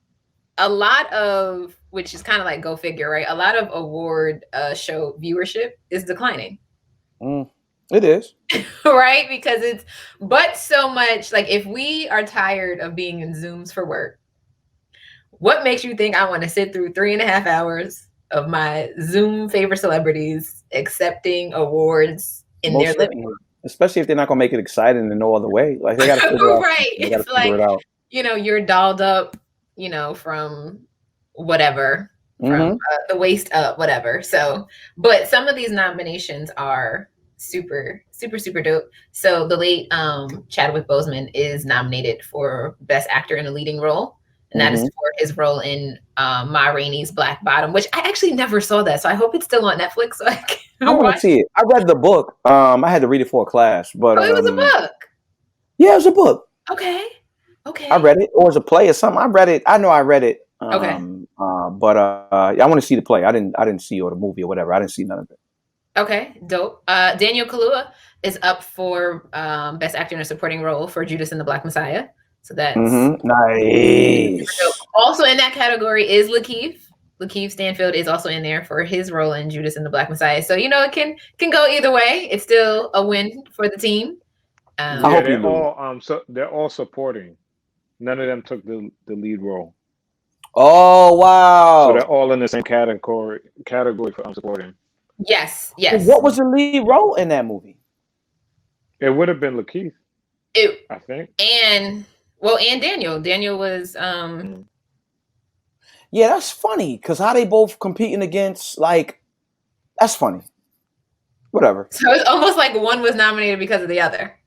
A lot of, which is kind of like go figure, right? A lot of award show viewership is declining. It is. Right? Because it's but so much like if we are tired of being in Zooms for work, what makes you think I want to sit through 3.5 hours of my Zoom favorite celebrities accepting awards in their living room? Especially if they're not gonna make it exciting in no other way. Like they gotta figure it out. Right. It's like you're dolled up, from whatever. From the waist up, whatever. So, but some of these nominations are super, super, super dope. So the late Chadwick Boseman is nominated for Best Actor in a Leading Role, and that is for his role in Ma Rainey's Black Bottom, which I actually never saw that. So I hope it's still on Netflix. So I want to see it. I read the book. I had to read it for a class, but it was a book. Yeah, it was a book. Okay. I read it, or it was a play or something. I read it. I know I read it Okay. But I want to see the play. I didn't see or the movie or whatever. I didn't see none of it. Okay, dope. Daniel Kaluuya is up for Best Actor in a Supporting Role for Judas and the Black Messiah. So that's nice. Also in that category is Lakeith. Lakeith Stanfield is also in there for his role in Judas and the Black Messiah. So it can go either way. It's still a win for the team. I hope they're all they're all supporting. None of them took the lead role. Oh wow! So they're all in the same category for supporting. Yes. What was the lead role in that movie? It would have been Lakeith. I think. And Daniel. Daniel was Yeah, that's funny because how they both competing against that's funny. Whatever. So it's almost like one was nominated because of the other.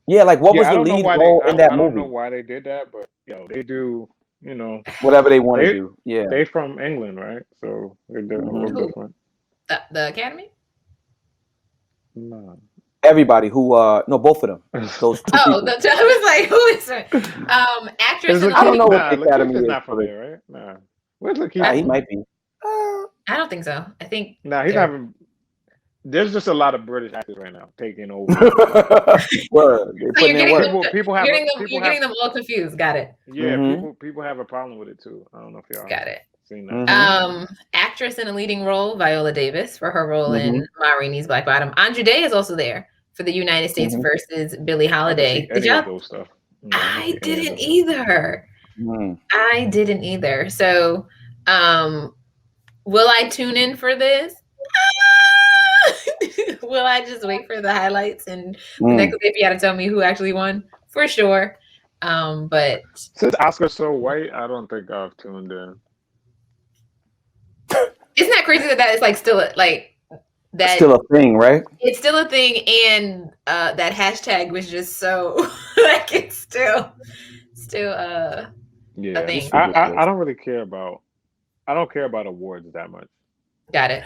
Yeah, what was the lead role in that movie? I don't know why they did that, but they do, whatever they want to do. Yeah. They from England, right? So they're a little different. The Academy? No. Everybody who no, both of them. Those two people. I was like, who is it? Actress. I don't know what the Academy is is not from there, right? Nah. Where's Lakeith? Nah, he might be. I don't think so. I think he's not. There's just a lot of British actors right now taking over. Word. So you're getting them all confused. Got it. Yeah, people have a problem with it too. I don't know if y'all got it. Seen that. Actress in a leading role, Viola Davis for her role in Ma Rainey's Black Bottom. Andre Day is also there for the United States versus Billie Holiday. Did y'all? Those stuff. I didn't either. I didn't either. So, will I tune in for this? Will I just wait for the highlights and the next day you got to tell me who actually won? For sure. But since Oscar's so white, I don't think I've tuned in. Isn't that crazy that it's still that's still a thing, right? It's still a thing, and that hashtag was just so it's still a thing. I don't really care about. I don't care about awards that much. Got it.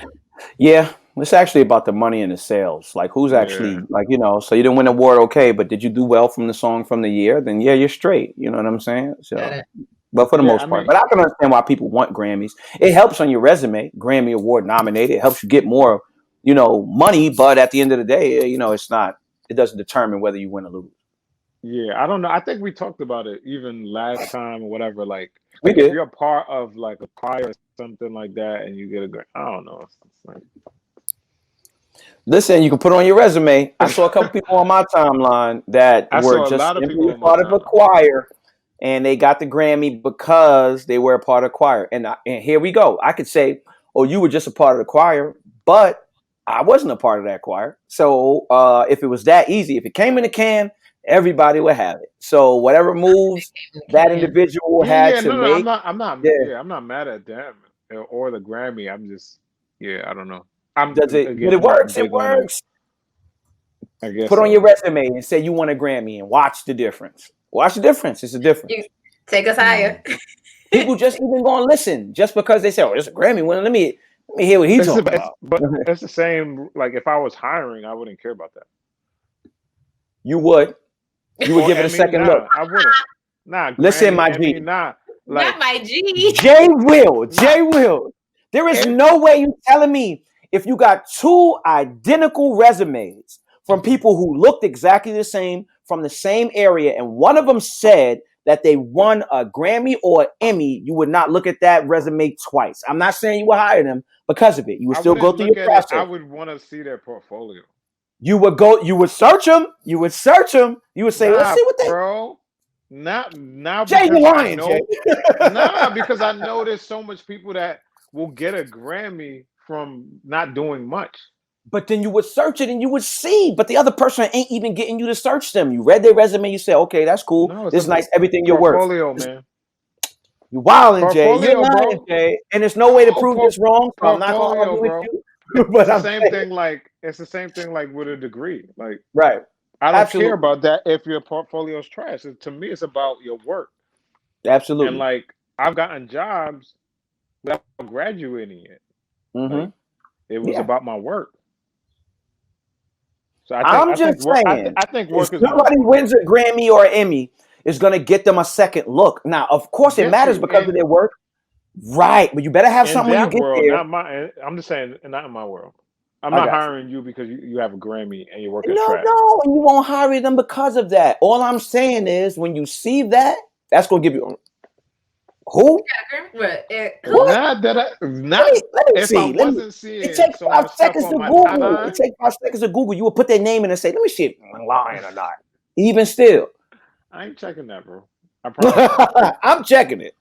Yeah, it's actually about the money and the sales. Who's actually so you didn't win an award, okay, but did you do well from the song from the year? Then yeah, you're straight. You know what I'm saying? So, got it. But for the most part, but I can understand why people want Grammys. It helps on your resume, Grammy Award nominated. It helps you get more, money. But at the end of the day, it's not. It doesn't determine whether you win or lose. Yeah, I don't know. I think we talked about it even last time or whatever. We did. If you're a part of a choir or something like that, and you get a grant, I don't know. Listen, you can put it on your resume. I saw a couple people on my timeline that were just simply part of a choir, and they got the Grammy because they were a part of the choir. And here we go. I could say, "Oh, you were just a part of the choir," but I wasn't a part of that choir. So if it was that easy, if it came in a can, everybody would have it. So whatever moves that individual had to make. I'm not mad at them or the Grammy. I'm just, I don't know. But it works. It works. I guess put on your resume and say you won a Grammy and watch the difference. Watch the difference. It's a difference. Take us higher. People just even going to listen just because they say, "Oh, it's a Grammy winner. Let me hear what he's talking about." But it's the same. If I was hiring, I wouldn't care about that. You would. You would give it a second look. I wouldn't. Nah. Listen, Grammy, my G. Not my G. J Will. There is no way you telling me if you got two identical resumes from people who looked exactly the same from the same area, and one of them said that they won a Grammy or an Emmy, you would not look at that resume twice. I'm not saying you would hire them because of it. You would still go through your process. I would want to see their portfolio. You would search them. You would say, let's see what they. Bro, now. Jay, you lying, Jay. Because I know there's so much people that will get a Grammy from not doing much. But then you would search it and you would see. But the other person ain't even getting you to search them. You read their resume. You say, okay, that's cool. This is nice. Everything you're worth. Portfolio, man. You wilding, Jay. You're lying, Jay. And there's no way to prove this wrong. So I'm not going to argue with you. But it's the same thing with a degree. Right. I don't care about that if your portfolio is trash. To me, it's about your work. Absolutely. And I've gotten jobs without graduating yet. Mm-hmm. It was about my work. So I'm just saying. I think work is. Somebody wins a Grammy or an Emmy is going to get them a second look. Now, of course, it matters because of their work. Right, but you better have In something when you that get world, there. not my. I'm just saying, not in my world. I'm not hiring you because you have a Grammy and you work at No, track. no, and you won't hire them because of that. All I'm saying is when you see that, that's gonna give you who? What? What? Not that I not Let me if I see. wasn't It seeing takes 5 someone's stuff seconds on to my Google. It timeline. takes 5 seconds to Google. You will put their name in and say, "Let me see if I'm lying or not." Even still, I ain't checking that, bro. I promise you. I'm checking it.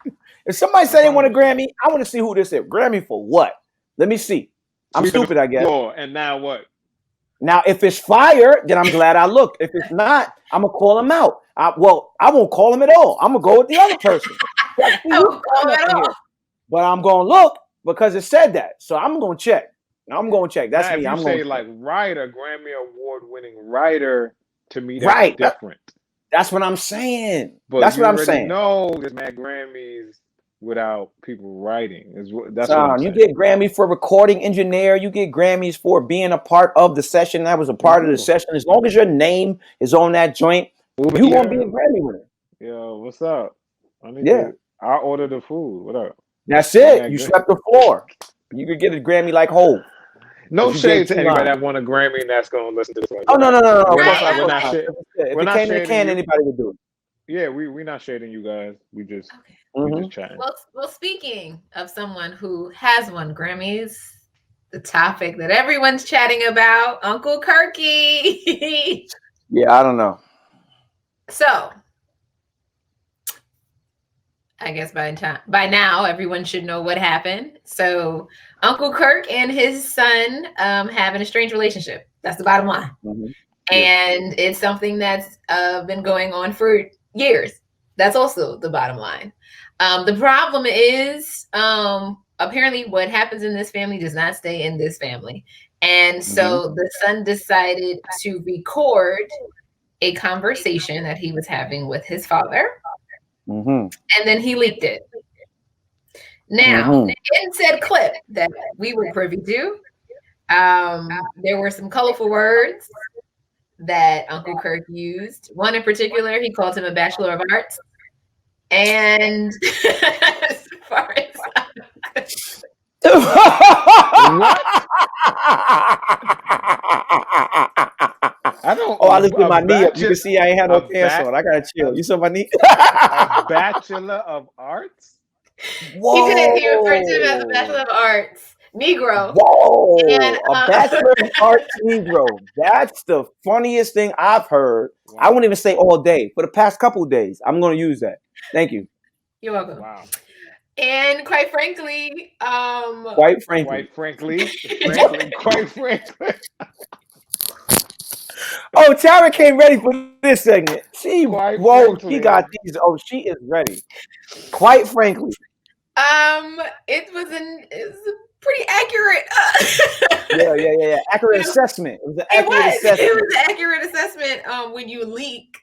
If somebody I say they want a promise you. Grammy, I want to see who this is. Grammy for what? Let me see. I'm Sweeping stupid, the I guess. floor, and now what? Now, if it's fire, then I'm glad I looked. If it's not, I'm gonna call him out. I won't call him at all. I'm gonna go with the other person. Like, see, you call up it in here. off. But I'm gonna look because it said that. So I'm gonna check. I'm gonna check. That's Now, me. if you I'm gonna say check. like writer, Grammy award-winning writer, to me that's Right. different. That's what I'm saying. But That's you what I'm already saying. know there's mad Grammys without people writing. That's what I'm You saying. get Grammy for recording engineer. You get Grammys for being a part of the session. That was a part of the session. As long as your name is on that joint, you gonna be a Grammy winner. Yo, what's up? Yeah. I'll order the food. What up? That's it. You swept the floor. You could get a Grammy like Hov. No You gave shade to 2 anybody lines. that won a Grammy and that's gonna listen to this. Oh no. Of We're course not. We're not. not shit. If We're it not came in the shading can, you. anybody would do it. Yeah, we're not shading you guys. We just chatting. Well, speaking of someone who has won Grammys, the topic that everyone's chatting about, Uncle Kirky. Yeah, I don't know. So, I guess by now everyone should know what happened. So, Uncle Kirk and his son have an estranged relationship. That's the bottom line. And it's something that's been going on for years. That's also the bottom line. The problem is apparently what happens in this family does not stay in this family. And so the son decided to record a conversation that he was having with his father. And then he leaked it. Now, in said clip that we were privy to, there were some colorful words that Uncle Kirk used. One in particular, he called him a Bachelor of Arts. And as far as what? I don't. Oh, I lifted my knee up. You can see I ain't had no pants on. I gotta chill. You saw my knee? A Bachelor of Arts? Whoa. He referred to him as a Bachelor of Arts Negro. Whoa. And, a Bachelor of Arts Negro. That's the funniest thing I've heard. Wow. I wouldn't even say all day. For the past couple of days, I'm going to use that. Thank you. You're welcome. Wow. And quite frankly, quite frankly. Oh, Tara came ready for this segment. She got these. Oh, she is ready. Quite frankly. It was a pretty accurate. Yeah. Accurate assessment. It was an accurate assessment. It was an accurate assessment. When you leak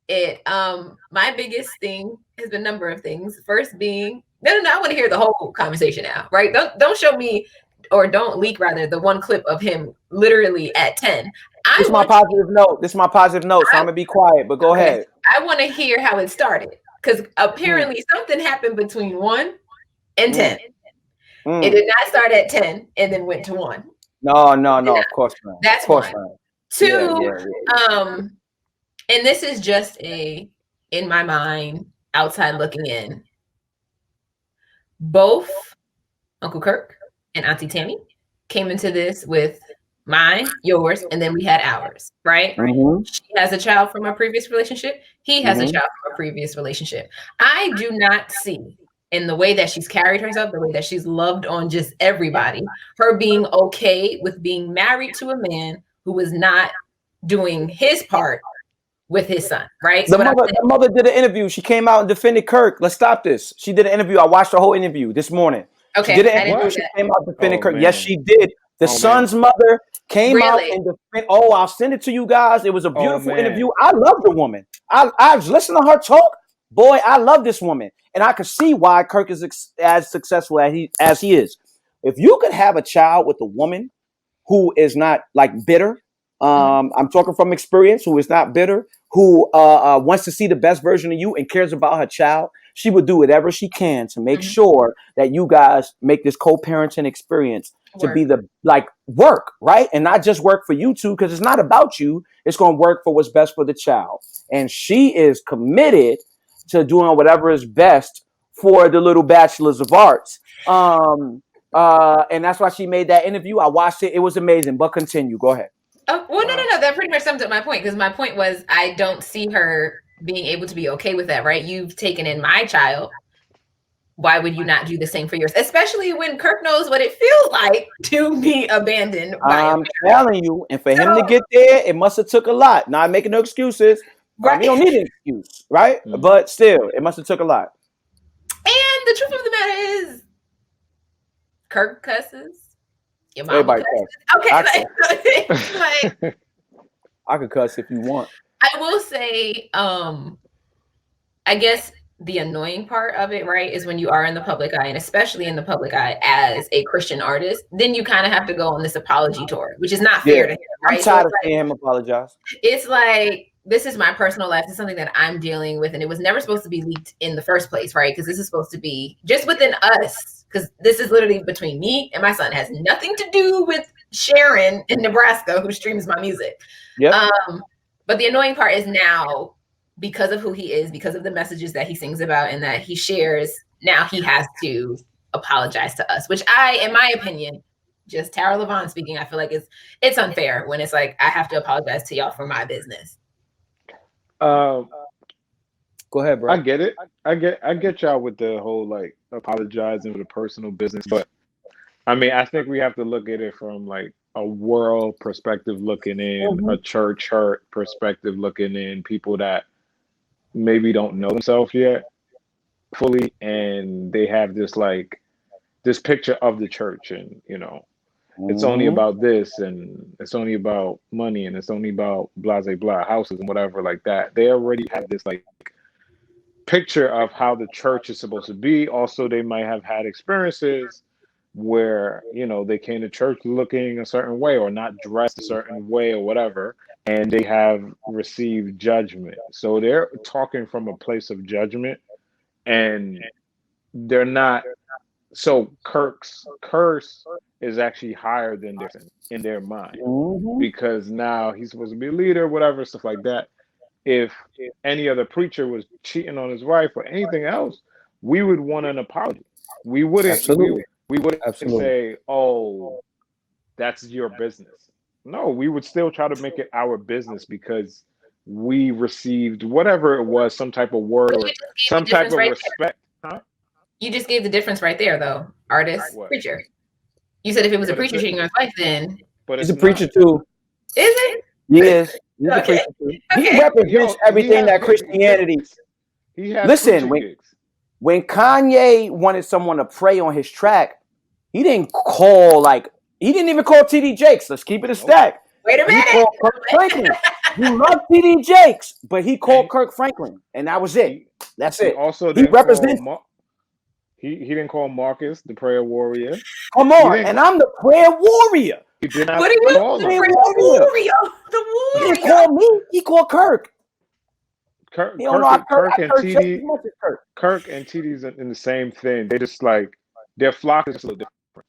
it, my biggest thing has been a number of things. First being, no, I want to hear the whole conversation now, right? Don't show me, or don't leak rather, the one clip of him literally at 10. This is my positive note. So I'm gonna be quiet, but go ahead. I want to hear how it started, because apparently something happened between 1 and 10. It did not start at 10 and then went to 1. No, of course not. That's of course one. Not. 2, and this is just in my mind, outside looking in. Both Uncle Kirk and Auntie Tammy came into this with mine, yours, and then we had ours, right? She has a child from a previous relationship. He has a child from a previous relationship. I do not see, in the way that she's carried herself, the way that she's loved on just everybody, her being okay with being married to a man who is not doing his part with his son, right? The mother did an interview. She came out and defended Kirk. Let's stop this. She did an interview. I watched the whole interview this morning. Okay, she did an interview. She came out and defended Kirk. Man. Yes, she did. The son's mother came out and defended. Oh, I'll send it to you guys. It was a beautiful interview. I love the woman. I listened to her talk. Boy, I love this woman. And I could see why Kirk is as successful as he is. If you could have a child with a woman who is not like bitter, I'm talking from experience, who is not bitter, who wants to see the best version of you and cares about her child, she would do whatever she can to make sure that you guys make this co-parenting experience to be the work, right? And not just work for you two, because it's not about you. It's going to work for what's best for the child. And she is committed to doing whatever is best for the little bachelors of arts. And that's why she made that interview. I watched it. It was amazing. But continue. Go ahead. Oh, well, no. That pretty much sums up my point, because my point was I don't see her being able to be okay with that, right? You've taken in my child. Why would you not do the same for yours? Especially when Kirk knows what it feels like to be abandoned by I'm telling you, and for him to get there, it must have took a lot. Not making no excuses. Right. We don't need an excuse, right? But still, it must have took a lot. And the truth of the matter is, Kirk cusses. Your mama cusses. Okay. I could cuss if you want. I will say, I guess the annoying part of it, right, is when you are in the public eye, and especially in the public eye as a Christian artist, then you kind of have to go on this apology tour, which is not fair to him, right? I'm tired of seeing him apologize. It's like, this is my personal life. It's something that I'm dealing with, and it was never supposed to be leaked in the first place, right? Because this is supposed to be just within us, because this is literally between me and my son. It has nothing to do with Sharon in Nebraska, who streams my music. Yeah. But the annoying part is now, because of who he is, because of the messages that he sings about and that he shares, now he has to apologize to us, which in my opinion, just Tara Levon speaking, I feel like it's unfair when it's like, I have to apologize to y'all for my business. Go ahead, bro. I get it. I get y'all with the whole like apologizing for the personal business, but I mean, I think we have to look at it from like a world perspective looking in, a church hurt perspective looking in, people that maybe don't know themselves yet fully, and they have this picture of the church, and it's only about this, and it's only about money, and it's only about blah blah blah, houses and whatever like that. They already have this like picture of how the church is supposed to be. Also, they might have had experiences where they came to church looking a certain way or not dressed a certain way or whatever, and they have received judgment. So they're talking from a place of judgment, and they're not. So Kirk's curse is actually higher than this in their mind, because now he's supposed to be a leader, whatever, stuff like that. If any other preacher was cheating on his wife or anything else, we would want an apology. We wouldn't. We wouldn't say, "Oh, that's your business." No, we would still try to make it our business because we received whatever it was, some type of word or some type of respect. Huh? You just gave the difference right there, though. Artist, preacher. You said if it was a preacher cheating on his wife, then. But he's a preacher too. Is it? Yes. He's a preacher too. He represents everything that Christianity. Listen, when Kanye wanted someone to pray on his track, he didn't even call TD Jakes. Let's keep it a stack. Wait a minute. He called Kirk Franklin. He loved TD Jakes, but he called Kirk Franklin, and that was it. That's it. He represents. He didn't call Marcus the prayer warrior. Come on, and I'm the prayer warrior. He did not call him the prayer warrior. The warrior. He didn't call me. He called Kirk. Kirk and TD's in the same thing. They just like their flock is just a little different.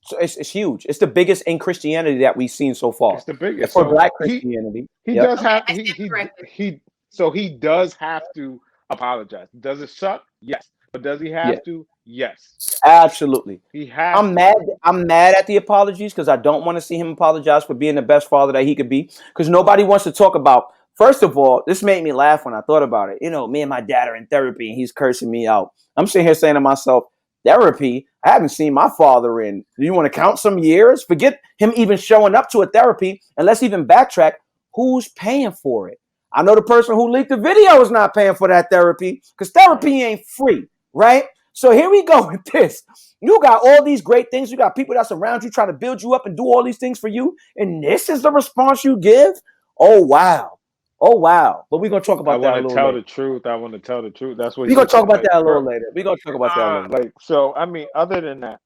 So it's huge. It's the biggest in Christianity that we've seen so far. It's the biggest for Black Christianity. He does have he does have to apologize. Does it suck? Yes. But does he have to? Yes. Absolutely. He has. I'm mad at the apologies because I don't want to see him apologize for being the best father that he could be. Because nobody wants to talk about. First of all, this made me laugh when I thought about it. Me and my dad are in therapy and he's cursing me out. I'm sitting here saying to myself, therapy? I haven't seen my father in. Do you want to count some years? Forget him even showing up to a therapy. And let's even backtrack. Who's paying for it? I know the person who leaked the video is not paying for that therapy because therapy ain't free, right? So here we go with this. You got all these great things. You got people that's around you trying to build you up and do all these things for you. And this is the response you give? Oh, wow. Oh, wow. But we're going to talk about that a little later. I want to tell the truth. That's what we're going to talk about that a little later. We're going to talk about that later. So, I mean, other than that,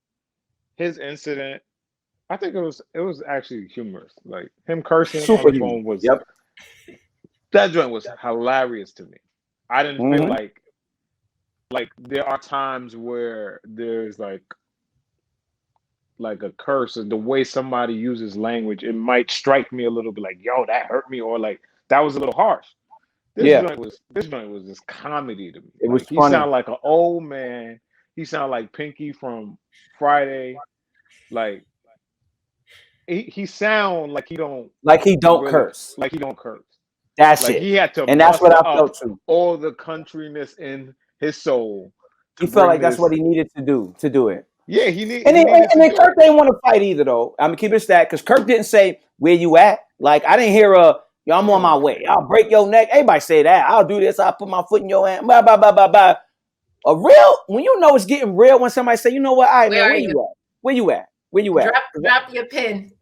his incident, I think it was actually humorous. Like him cursing on the phone was that joint was hilarious to me. I didn't feel like like there are times where there's like a curse, or the way somebody uses language, it might strike me a little bit like, yo, that hurt me, or like that was a little harsh. This joint was just comedy to me. It was Like he funny. sounded like an old man. He sounded like Pinky from Friday. Like he sound like he don't really, curse. Like he don't curse. That's like it. He had to and that's what I muster felt up too. all the countryness in his soul. He felt like that's what he needed to do it. Yeah, he needed. And then Kirk didn't want to fight either, though. I'm keeping it stat because Kirk didn't say where you at. Like I didn't hear yo, I'm on my way. I'll break your neck. Everybody say that. I'll do this. I'll put my foot in your hand. Blah blah blah blah blah. A real when you know it's getting real when somebody say, you know what? All right, man, where you at? Where you at? Where you at? Drop your pen.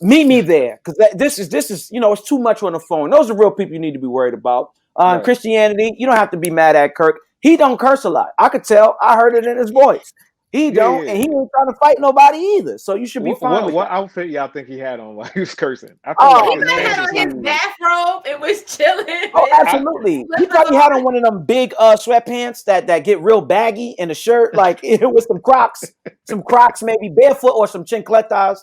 Meet me there, because this is it's too much on the phone. Those are real people you need to be worried about. Right. Christianity, you don't have to be mad at Kirk. He don't curse a lot. I could tell. I heard it in his voice. He don't, and he ain't trying to fight nobody either. So you should be fine. What outfit y'all think he had on while he was cursing? He might have had on his bathrobe and was chilling. Oh, absolutely. He probably had on one of them big sweatpants that get real baggy, and a shirt like with some Crocs, maybe barefoot or some chancletas.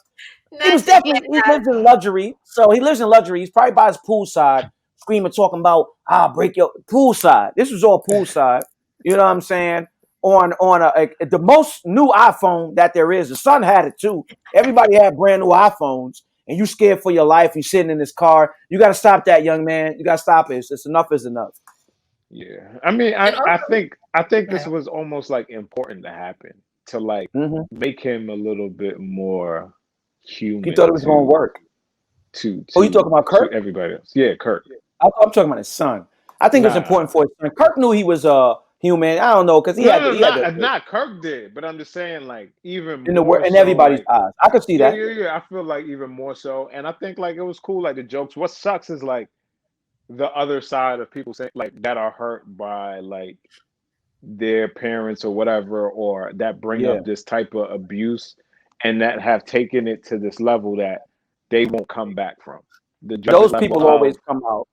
He lives in luxury. So he lives in luxury. He's probably by his poolside, screaming, talking about, I'll break your poolside. This was all poolside. You know what I'm saying? On the most new iPhone that there is. The son had it too. Everybody had brand new iPhones, and you scared for your life. You sitting in this car. You got to stop that, young man. You got to stop it. It's enough is enough. Yeah, I mean, I think this was almost like important to happen to like make him a little bit more human. He thought it was going to work. You talking about Kirk? Everybody else, yeah, Kirk. I'm talking about his son. I think it's important for his son. Kirk knew he was human. I don't know because he had not Kirk did, but I'm just saying like even in more in so, everybody's like, eyes. I could see that. Yeah. I feel like even more so, and I think like it was cool. Like the jokes. What sucks is like the other side of people saying like that are hurt by like their parents or whatever, or that bring up this type of abuse, and that have taken it to this level that they won't come back from. Those people always come out.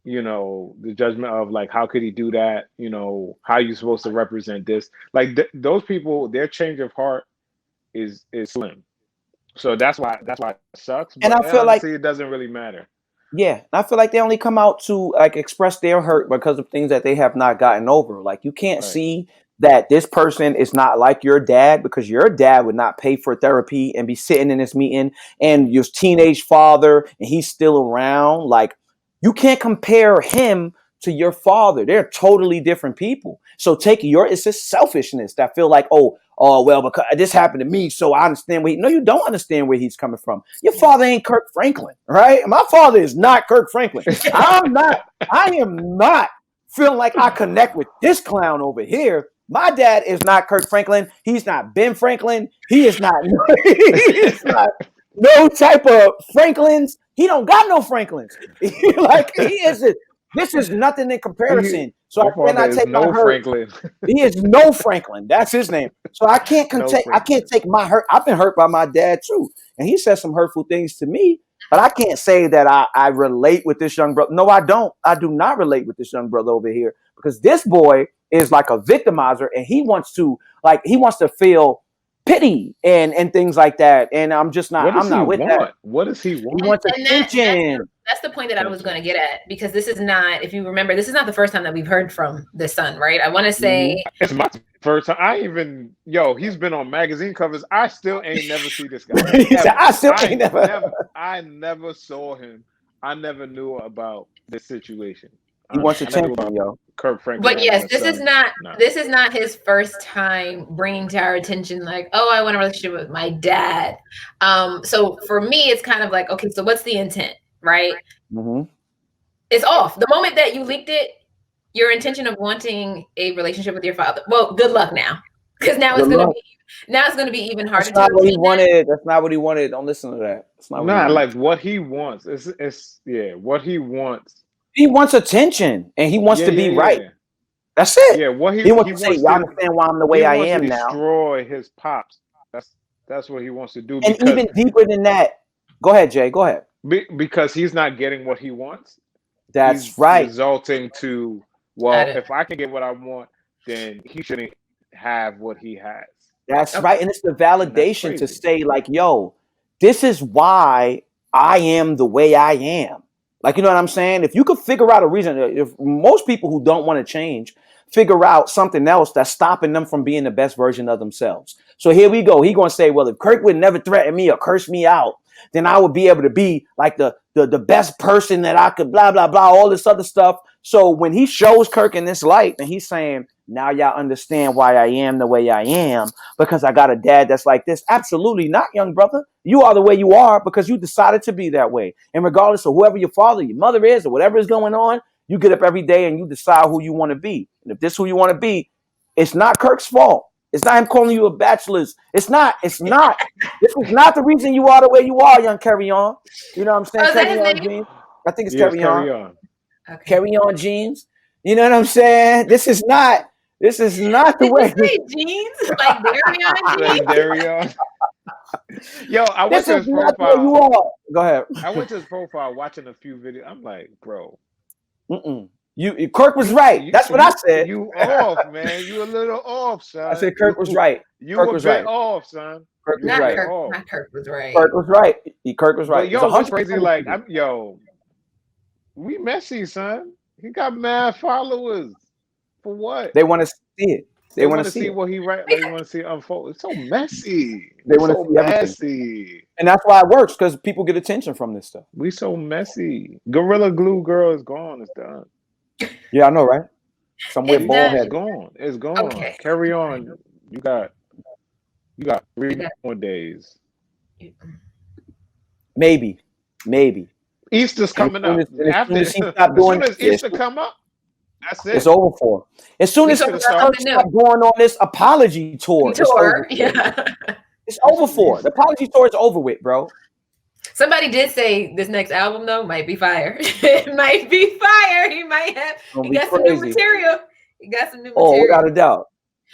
You know, the judgment of like, how could he do that? You know, how are you supposed to represent this? Like those people, their change of heart is slim. So that's why it sucks. But and I feel like it doesn't really matter. Yeah, I feel like they only come out to like express their hurt because of things that they have not gotten over. Like you can't see that this person is not like your dad because your dad would not pay for therapy and be sitting in this meeting, and your teenage father and he's still around. Like you can't compare him to your father. They're totally different people. So it's just selfishness that feel like, oh, well, because this happened to me, so I understand no, you don't understand where he's coming from. Your father ain't Kirk Franklin, right? My father is not Kirk Franklin. I am not feeling like I connect with this clown over here. My dad is not Kirk Franklin. He's not Ben Franklin. He is not no type of Franklins. He don't got no Franklins. Like he isn't. This is nothing in comparison. So I cannot take my hurt. Franklin. He is no Franklin. That's his name. So I can't I can't take my hurt. I've been hurt by my dad too, and he said some hurtful things to me. But I can't say that I relate with this young brother. No, I don't. I do not relate with this young brother over here because this boy is like a victimizer, and he wants to feel pity and things like that. And I'm just not. I'm not with that. What does he want? He wants attention. That's the point that I was going to get at, because this is not, if you remember, this is not the first time that we've heard from the son, right? I want to say it's my first time. He's been on magazine covers. I still ain't never see this guy. I never saw him. I never knew about this situation. He wants attention, yo. Kirk Franklin. But yes, this is not his first time bringing to our attention, like, oh, I want a relationship with my dad. So for me, it's kind of like, okay, so what's the intent, right? Mm-hmm. It's off. The moment that you leaked it, your intention of wanting a relationship with your father. Well, good luck now, because now it's gonna be even harder. That's not what he wanted. That's not what he wanted. Don't listen to that. It's not what he wants. It's what he wants. He wants attention, and he wants to be right. That's it. Yeah, he wants to say, y'all understand why I'm the way I am now. Destroy his pops. That's what he wants to do. And even deeper than that. Go ahead, Jay. Go ahead. Because he's not getting what he wants. That's right. Resulting to, well, if I can get what I want, then he shouldn't have what he has. That's right. And it's the validation to say, like, yo, this is why I am the way I am. Like, you know what I'm saying? If you could figure out a reason, if most people who don't want to change figure out something else that's stopping them from being the best version of themselves. So here we go. He going to say, well, if Kirk would never threaten me or curse me out, then I would be able to be like the best person that I could, blah, blah, blah, all this other stuff. So when he shows Kirk in this light and he's saying, now y'all understand why I am the way I am, because I got a dad that's like this. Absolutely not, young brother. You are the way you are because you decided to be that way. And regardless of whoever your father, your mother is, or whatever is going on, you get up every day and you decide who you want to be. And if this is who you want to be, it's not Kirk's fault. It's not him calling you a bachelor's. It's not. This is not the reason you are the way you are, young Carry On. You know what I'm saying? Carry On Jeans. I think it's Carry On. Okay. Carry On Jeans. You know what I'm saying? This is not the way. Did you say jeans? Like Darion jeans? Yo, I went to his profile. Go ahead. I went to his profile watching a few videos. I'm like, bro. Kirk was right. That's what I said. You off, man. You a little off, son. I said Kirk was right. Kirk was right. Off, son. Kirk was right. Kirk was right. Kirk was right. Kirk was right. But yo, what's crazy? Like, we messy, son. He got mad followers. For what? They want to see it. They want to see what he write. They want to see it unfold. It's so messy. They want to see everything. And that's why it works, because people get attention from this stuff. We so messy. Gorilla Glue Girl is gone. It's done. Yeah, I know, right? Somewhere bald headed. It's gone. It's gone. Okay. Carry on. You got 3 more days. Maybe. Easter's coming up. As soon as Easter come up, that's it. It's over for. As soon as Kirk start going on this apology tour, it's over for. The apology tour is over with, bro. Somebody did say this next album though might be fire. It might be fire. He might have. He got some new material. Oh, without a doubt.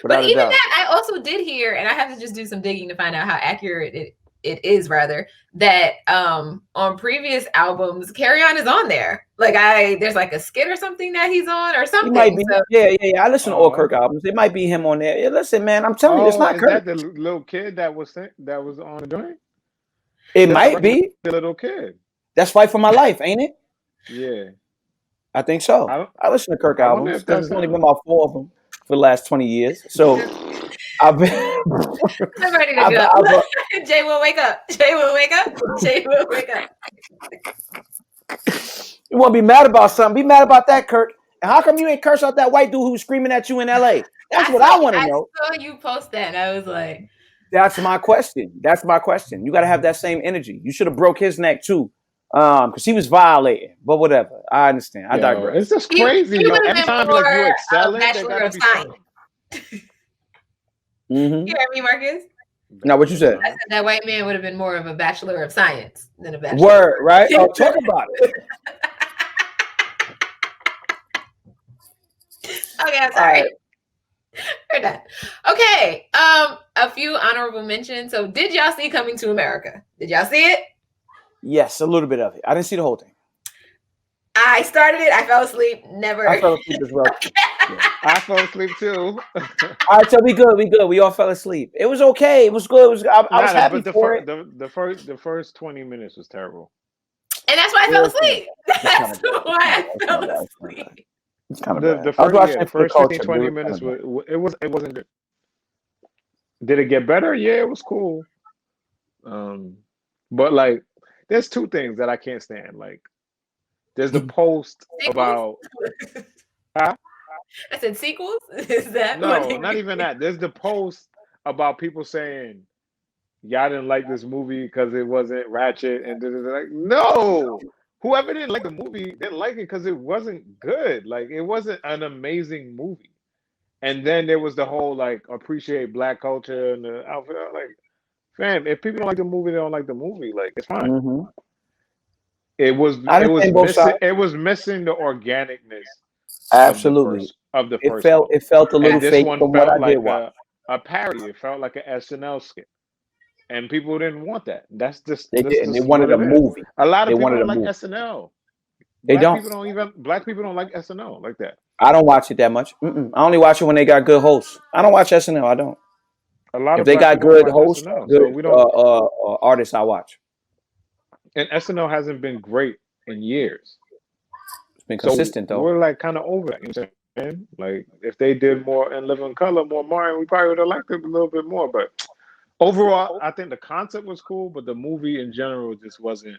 But even that, I also did hear, and I have to just do some digging to find out how accurate it is. Rather, that on previous albums, Carry On is on there. Like there's like a skit or something that he's on or something. He might be. So. Yeah. I listen to all Kirk albums. It might be him on there. Yeah, listen, man, I'm telling you, it's not Kirk. Is that the little kid that was on the joint? It might be the little kid. That's Fight for My Life, ain't it? Yeah, I think so. I listen to Kirk albums. There's only been about 4 of them for the last 20 years. So I've been. I'm ready to go. Jay will wake up. Jay will wake up. You want to be mad about something? Be mad about that, Kirk. And how come you ain't curse out that white dude who was screaming at you in LA? That's what I want to know. I saw you post that, and I was like. That's my question. You got to have that same energy. You should have broke his neck too, because he was violating. But whatever, I understand. I digress. It's just crazy. Every time like you excelling, they gotta be something. You heard me, Marcus? Now, what you said? I said that white man would have been more of a bachelor of science than a bachelor. Word, right? Oh, talk about it. Okay, I'm sorry. We're done. Okay. A few honorable mentions. So did y'all see Coming to America? Did y'all see it? Yes, a little bit of it. I didn't see the whole thing. I started it. I fell asleep. Never. I fell asleep as well. Yeah. I fell asleep too. All right, so we good. We all fell asleep. It was okay. It was good. I was happy for it. The first 20 minutes was terrible. And that's why I fell asleep. That's why I fell asleep. It's kind of the first 15, 20 minutes it wasn't good. Did it get better? Yeah, it was cool. But like there's 2 things that I can't stand. Like there's the post about I said sequels? Is that no, not even that. There's the post about people saying y'all didn't like this movie because it wasn't ratchet and like no. Whoever didn't like the movie didn't like it because it wasn't good. Like it wasn't an amazing movie. And then there was the whole like appreciate Black culture and the outfit. Like, fam, if people don't like the movie, they don't like the movie. Like it's fine. Mm-hmm. It was missing the organicness. Absolutely. Of the first. It felt a little fake from what I did watch. A parody. It felt like an SNL skit. And people didn't want that. That's just they didn't. They wanted a movie. A lot of people don't like SNL. They don't. Black people don't like SNL like that. I don't watch it that much. I only watch it when they got good hosts. I don't watch SNL. I don't. A lot If of they black got people don't good watch hosts, SNL, good so we don't. artists, I watch. And SNL hasn't been great in years. It's been So consistent though. we're like kind of over that. You know what I'm saying? Like if they did more in Living Color, more Martin, we probably would have liked it a little bit more. But overall, I think the concept was cool, but the movie in general just wasn't.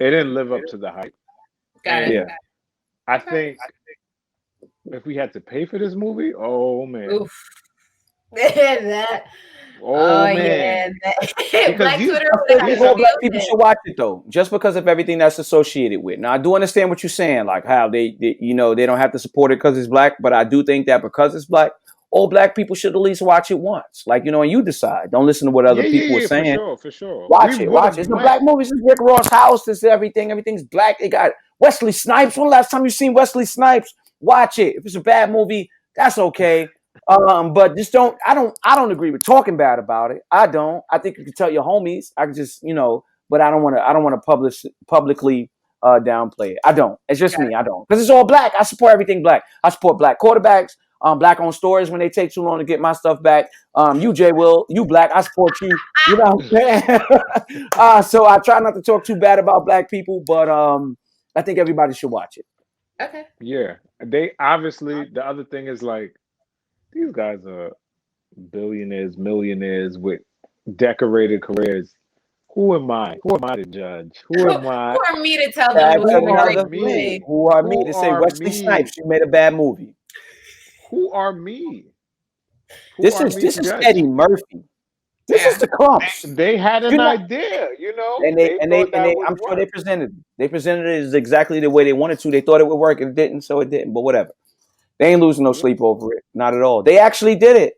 It didn't live up to the hype. Got it. Yeah. I think if we had to pay for this movie, oh man, Oof. that. oh Yeah. man, That. Black you- Twitter. I think all black people should watch it though, just because of everything that's associated with. Now, I do understand what you're saying, like how they you know, they don't have to support it because it's black, but I do think that because it's black, all black people should at least watch it once. Like, you know, and you decide. Don't listen to what other people are saying. for sure. Watch it. It's a black movie. It's Rick Ross' house. It's everything. Everything's black. They got Wesley Snipes. When the last time you seen Wesley Snipes? Watch it. If it's a bad movie, that's okay. But just don't. I don't agree with talking bad about it. I don't. I think you can tell your homies. I can just, you know. But I don't want to publicly downplay it. I don't. It's just me. I don't, because it's all black. I support everything black. I support black quarterbacks. Black owned stores when they take too long to get my stuff back. You, Jay Will, you black. I support you. You know what I'm saying? So I try not to talk too bad about black people, but I think everybody should watch it. Okay. Yeah, they obviously. The other thing is like these guys are billionaires, millionaires with decorated careers. Who am I? Who am I to judge? Who am I? Who are me to tell them That's what's another great? thing. Who are me to say Wesley Snipes? She made a bad movie. Who are me? This is Eddie Murphy. This is the Clumps. They had an idea, you know, and they I'm sure they presented it as exactly the way they wanted to. They thought it would work, and it didn't, so it didn't. But whatever. They ain't losing no sleep over it. Not at all. They actually did it.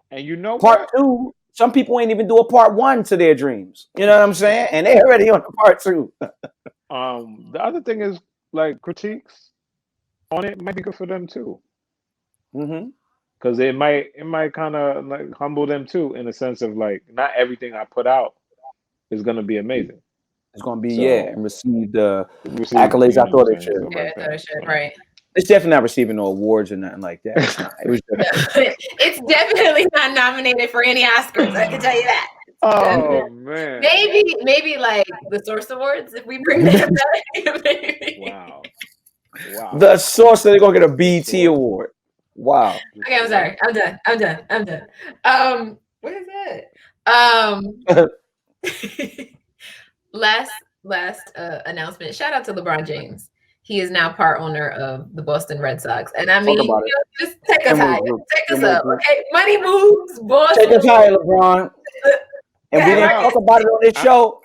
And you know part 2, some people ain't even do a part 1 to their dreams. You know what I'm saying? And they already on the part 2. The other thing is like critiques on it might be good for them too. Because it might kind of like humble them too, in a sense of like not everything I put out is gonna be amazing. It's gonna be and receive the accolades I thought it should. Yeah, I thought it should. Right. It's definitely not receiving no awards or nothing like that. It's not. It was it's definitely not nominated for any Oscars. I can tell you that. Oh man. Maybe like the Source Awards if we bring that back. Maybe. Wow. The Source, they're gonna get a BET award. Wow. Okay, I'm sorry. I'm done. What is that? Last announcement. Shout out to LeBron James. He is now part owner of the Boston Red Sox. And I mean, just take us high. Take us up. Okay. Money moves, Boston. Take us high, LeBron. And we didn't talk about it on this show.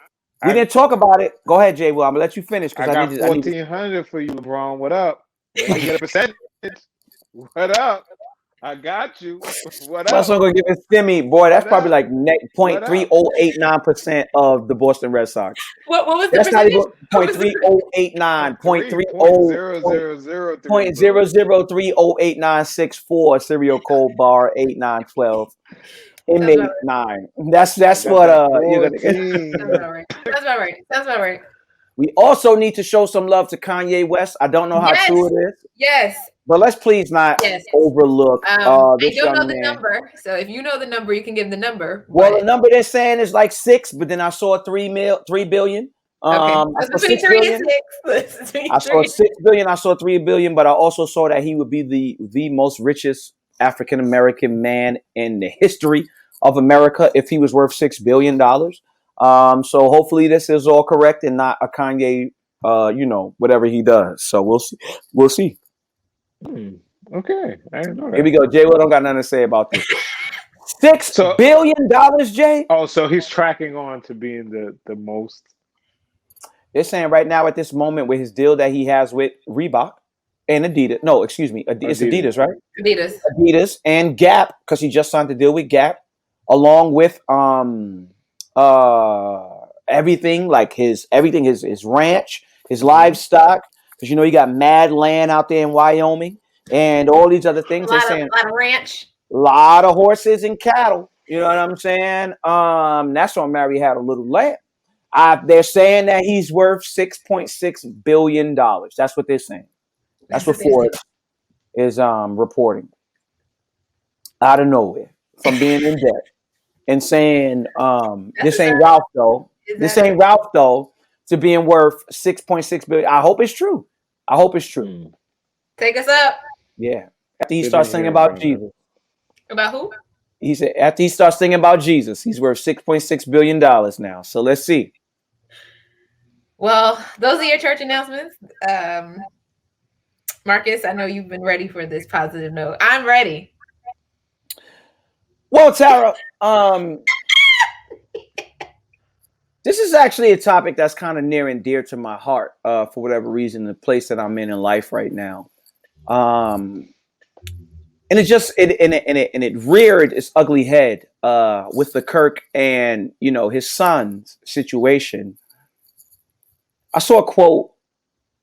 We didn't talk about it. Go ahead, Jay. Well, I'm gonna let you finish because I got 1,400 for you, LeBron. What up? You get a percentage. What up? I got you. What up? I'm gonna give it Stimmy, boy. That's probably like 0.3089% of the Boston Red Sox. What was that's the percentage? Not even 0.3089, 0.0030896 serial code bar 8912. Inmate 9. That's what you're gonna get. That's about right. We also need to show some love to Kanye West. I don't know how true it is. Yes. But let's please not overlook this I don't know the man. number. So if you know the number, you can give the number. Well, the number they're saying is like 6, but then I saw 3 billion. Okay. I saw 6 billion. I saw 6 billion. I saw 3 billion, but I also saw that he would be the most richest African American man in the history of America if he was worth $6 billion. So hopefully this is all correct and not a Kanye, whatever he does. So we'll see. Okay, I didn't know that. Here we go. Jay, don't got nothing to say about this. $6 billion, Jay. Oh, so he's tracking on to being the most. They're saying right now at this moment with his deal that he has with Reebok and Adidas. No, excuse me. It's Adidas, right? Adidas and Gap, because he just signed the deal with Gap, along with everything, like his ranch, his livestock, because you know he got mad land out there in Wyoming and all these other things. A lot of ranch, a lot of horses and cattle. You know what I'm saying? That's why Mary had a little land. They're saying that he's worth $6.6 billion. That's what they're saying. That's what Ford is reporting out of nowhere from being in debt and saying this ain't Ralph though. This ain't Ralph though to being worth 6.6 billion. I hope it's true. I hope it's true. Take us up. Yeah. After he starts singing about Jesus. About who? He said after he starts singing about Jesus, he's worth $6.6 billion now. So let's see. Well, those are your church announcements. Marcus, I know you've been ready for this positive note. I'm ready. Well, Tara, this is actually a topic that's kind of near and dear to my heart for whatever reason, the place that I'm in life right now. And it reared its ugly head with the Kirk and, his son's situation. I saw a quote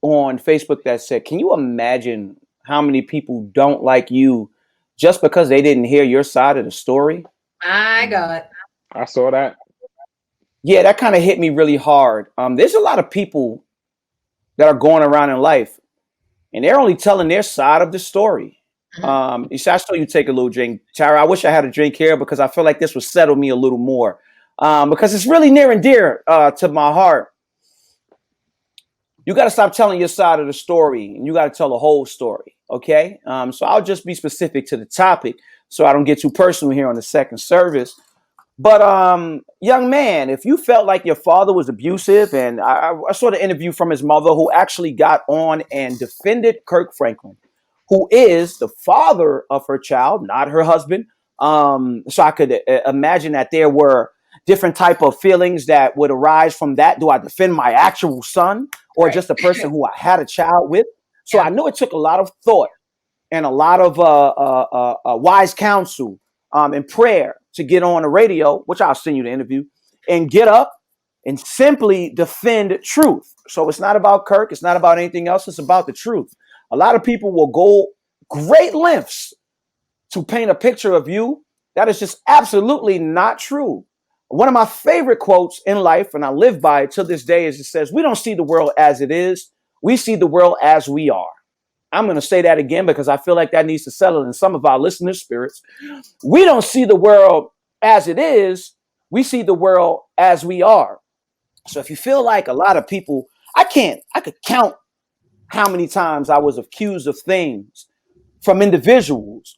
on Facebook that said, can you imagine how many people don't like you just because they didn't hear your side of the story? My God. I saw that. Yeah, that kind of hit me really hard. There's a lot of people that are going around in life and they're only telling their side of the story. I saw you take a little drink. Tara, I wish I had a drink here because I feel like this would settle me a little more because it's really near and dear to my heart. You got to stop telling your side of the story and you got to tell the whole story. Okay. So I'll just be specific to the topic so I don't get too personal here on the second service. But young man, if you felt like your father was abusive, and I saw the interview from his mother who actually got on and defended Kirk Franklin, who is the father of her child, not her husband. So I could imagine that there were different type of feelings that would arise from that. Do I defend my actual son or just a person who I had a child with? So I know it took a lot of thought and a lot of wise counsel and prayer to get on the radio, which I'll send you the interview, and get up and simply defend truth. So it's not about Kirk. It's not about anything else. It's about the truth. A lot of people will go great lengths to paint a picture of you that is just absolutely not true. One of my favorite quotes in life, and I live by it to this day, is it says, we don't see the world as it is. We see the world as we are. I'm going to say that again because I feel like that needs to settle in some of our listeners' spirits. We don't see the world as it is. We see the world as we are. So if you feel like a lot of people, I could count how many times I was accused of things from individuals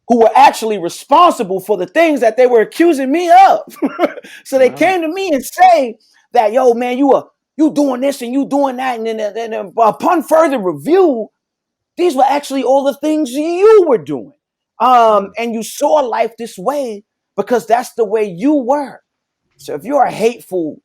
who were actually responsible for the things that they were accusing me of. So they came to me and say that, yo, man, you doing this and you doing that. And then upon further review, these were actually all the things you were doing. And you saw life this way because that's the way you were. So if you're a hateful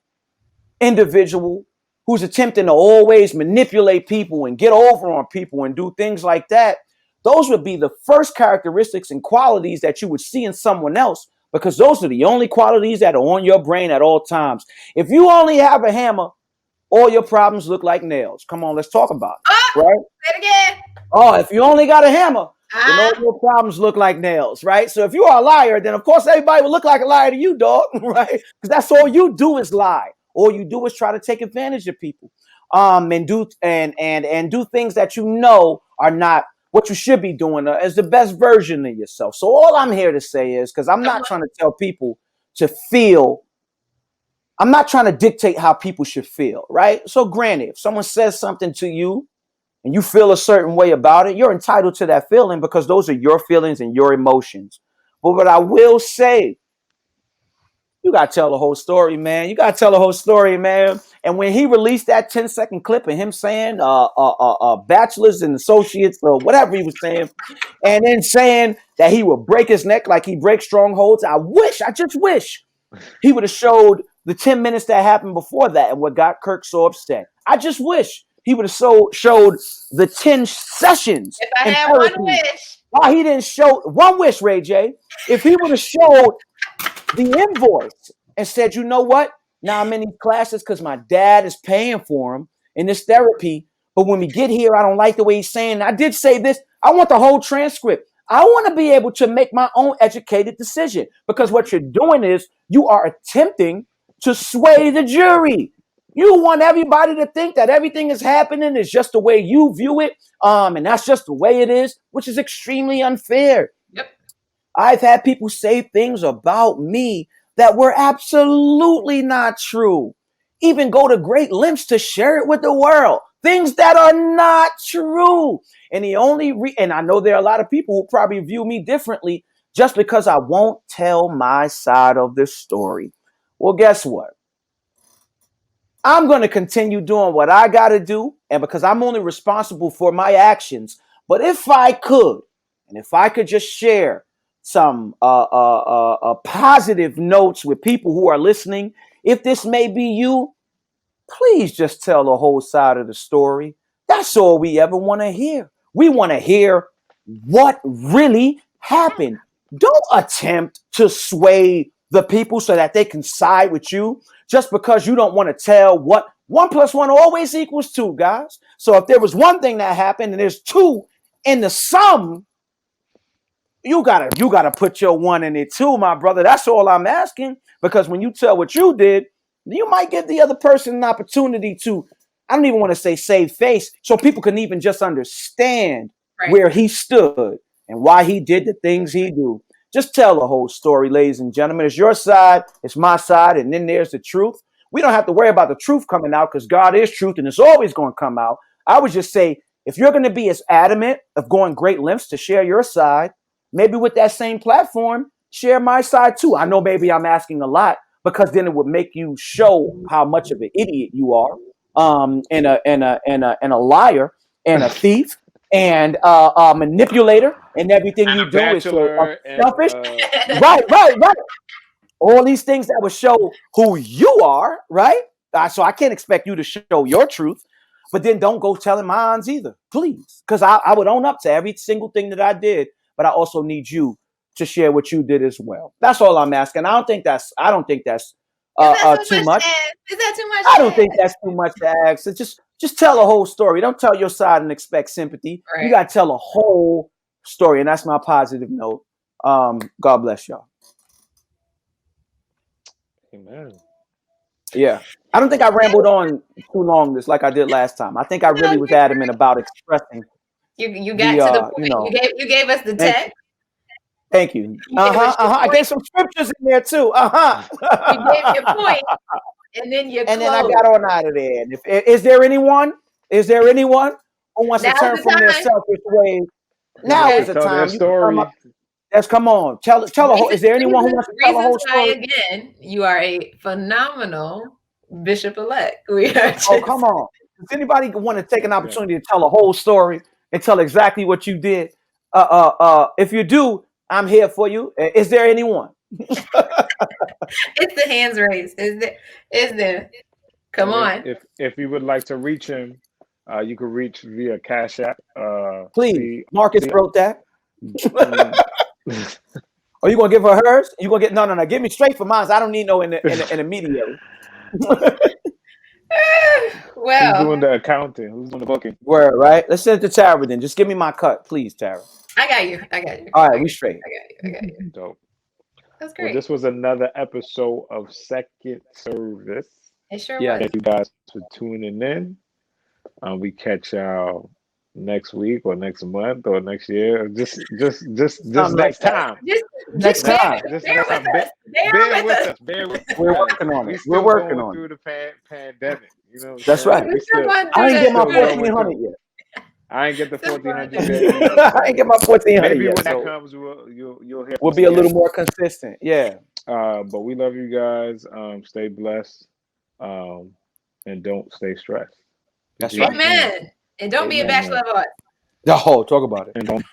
individual who's attempting to always manipulate people and get over on people and do things like that, those would be the first characteristics and qualities that you would see in someone else, because those are the only qualities that are on your brain at all times. If you only have a hammer, all your problems look like nails. Come on, let's talk about it, right? Say it again. Oh, if you only got a hammer, then all your problems look like nails, right? So if you are a liar, then of course everybody will look like a liar to you, dog, right? Because that's all you do is lie. All you do is try to take advantage of people, and do things that you know are not what you should be doing as the best version of yourself. So all I'm here to say is, because I'm not trying to tell people to feel, I'm not trying to dictate how people should feel, right? So granted, if someone says something to you and you feel a certain way about it, you're entitled to that feeling because those are your feelings and your emotions. But what I will say, you got to tell the whole story, man. You got to tell the whole story, man. And when he released that 10-second clip of him saying bachelors and associates or whatever he was saying, and then saying that he would break his neck like he breaks strongholds, I just wish he would have showed the 10 minutes that happened before that and what got Kirk so upset. I just wish he would have showed the 10 sessions. If I had one wish. Why he didn't show one wish, Ray J. If he would have showed the invoice and said, you know what? Now I'm in these classes because my dad is paying for them in this therapy. But when we get here, I don't like the way he's saying, I did say this. I want the whole transcript. I want to be able to make my own educated decision, because what you're doing is you are attempting to sway the jury. You want everybody to think that everything is happening is just the way you view it, and that's just the way it is, which is extremely unfair. Yep. I've had people say things about me that were absolutely not true. Even go to great lengths to share it with the world. Things that are not true. And and I know there are a lot of people who probably view me differently just because I won't tell my side of the story. Well, guess what? I'm going to continue doing what I got to do, and because I'm only responsible for my actions. But if I could, and if I could just share some positive notes with people who are listening, if this may be you, please just tell the whole side of the story. That's all we ever want to hear. We want to hear what really happened. Don't attempt to sway the people so that they can side with you just because you don't want to tell what 1 + 1 always equals 2, guys. So if there was one thing that happened and there's 2 in the sum, you gotta put your 1 in it too, my brother. That's all I'm asking. Because when you tell what you did, you might give the other person an opportunity to, I don't even want to say save face, so people can even just understand where he stood and why he did the things he do. Just tell the whole story, ladies and gentlemen. It's your side, it's my side, and then there's the truth. We don't have to worry about the truth coming out because God is truth and it's always going to come out. I would just say, if you're going to be as adamant of going great lengths to share your side, maybe with that same platform, share my side too. I know maybe I'm asking a lot because then it would make you show how much of an idiot you are, and a liar and a thief and a manipulator, and everything you do is so selfish. Right. All these things that would show who you are, right? So I can't expect you to show your truth, but then don't go telling mine either, please, because I would own up to every single thing that I did, but I also need you to share what you did as well. That's all I'm asking. I don't think that's too much. Is that too much? I don't think that's too much to ask. So just tell the whole story. Don't tell your side and expect sympathy. Right. You got to tell a whole story, and that's my positive note. God bless y'all. Amen. Yeah. I don't think I rambled on too long this like I did last time. I think I really was adamant about expressing. You got to the point. You gave us the text. Thank you. I gave some scriptures in there too. You gave your point, and then then I got on out of there. And is there anyone who wants to turn from their selfish ways? Now is the time. Come on. Tell a whole. Is there anyone who wants to tell a whole story? Again, you are a phenomenal bishop-elect. Oh, come on. Does anybody want to take an opportunity to tell a whole story and tell exactly what you did? If you do, I'm here for you. Is there anyone? It's the hands raised. Is there? Come on. If you would like to reach him, you can reach via Cash App. Please. Marcus wrote that. Are you gonna give her hers? You gonna get no? Give me straight for mine. I don't need no intermediary. Well, who's doing the accounting? Who's doing the booking? Word, right? Let's send it to Tara then. Just give me my cut, please, Tara. I got you. All right, we straight. I got you. Dope. That's great. Well, this was another episode of Second Service. It sure was. Thank you guys for tuning in. We catch y'all next week or next month or next year. Just next time. Next time. Bear with us. We're working on it. We're working on it. Through the pandemic. You know. That's right. I ain't get my 1,400 yet. I ain't get the 1,400 yet. I ain't get my 1,400 yet. Maybe when that comes, you'll hear. We'll be a little more consistent. Yeah. But we love you guys. Stay blessed. And don't stay stressed. That's right. Amen. And don't be a bachelor of arts. Oh, talk about it. And don't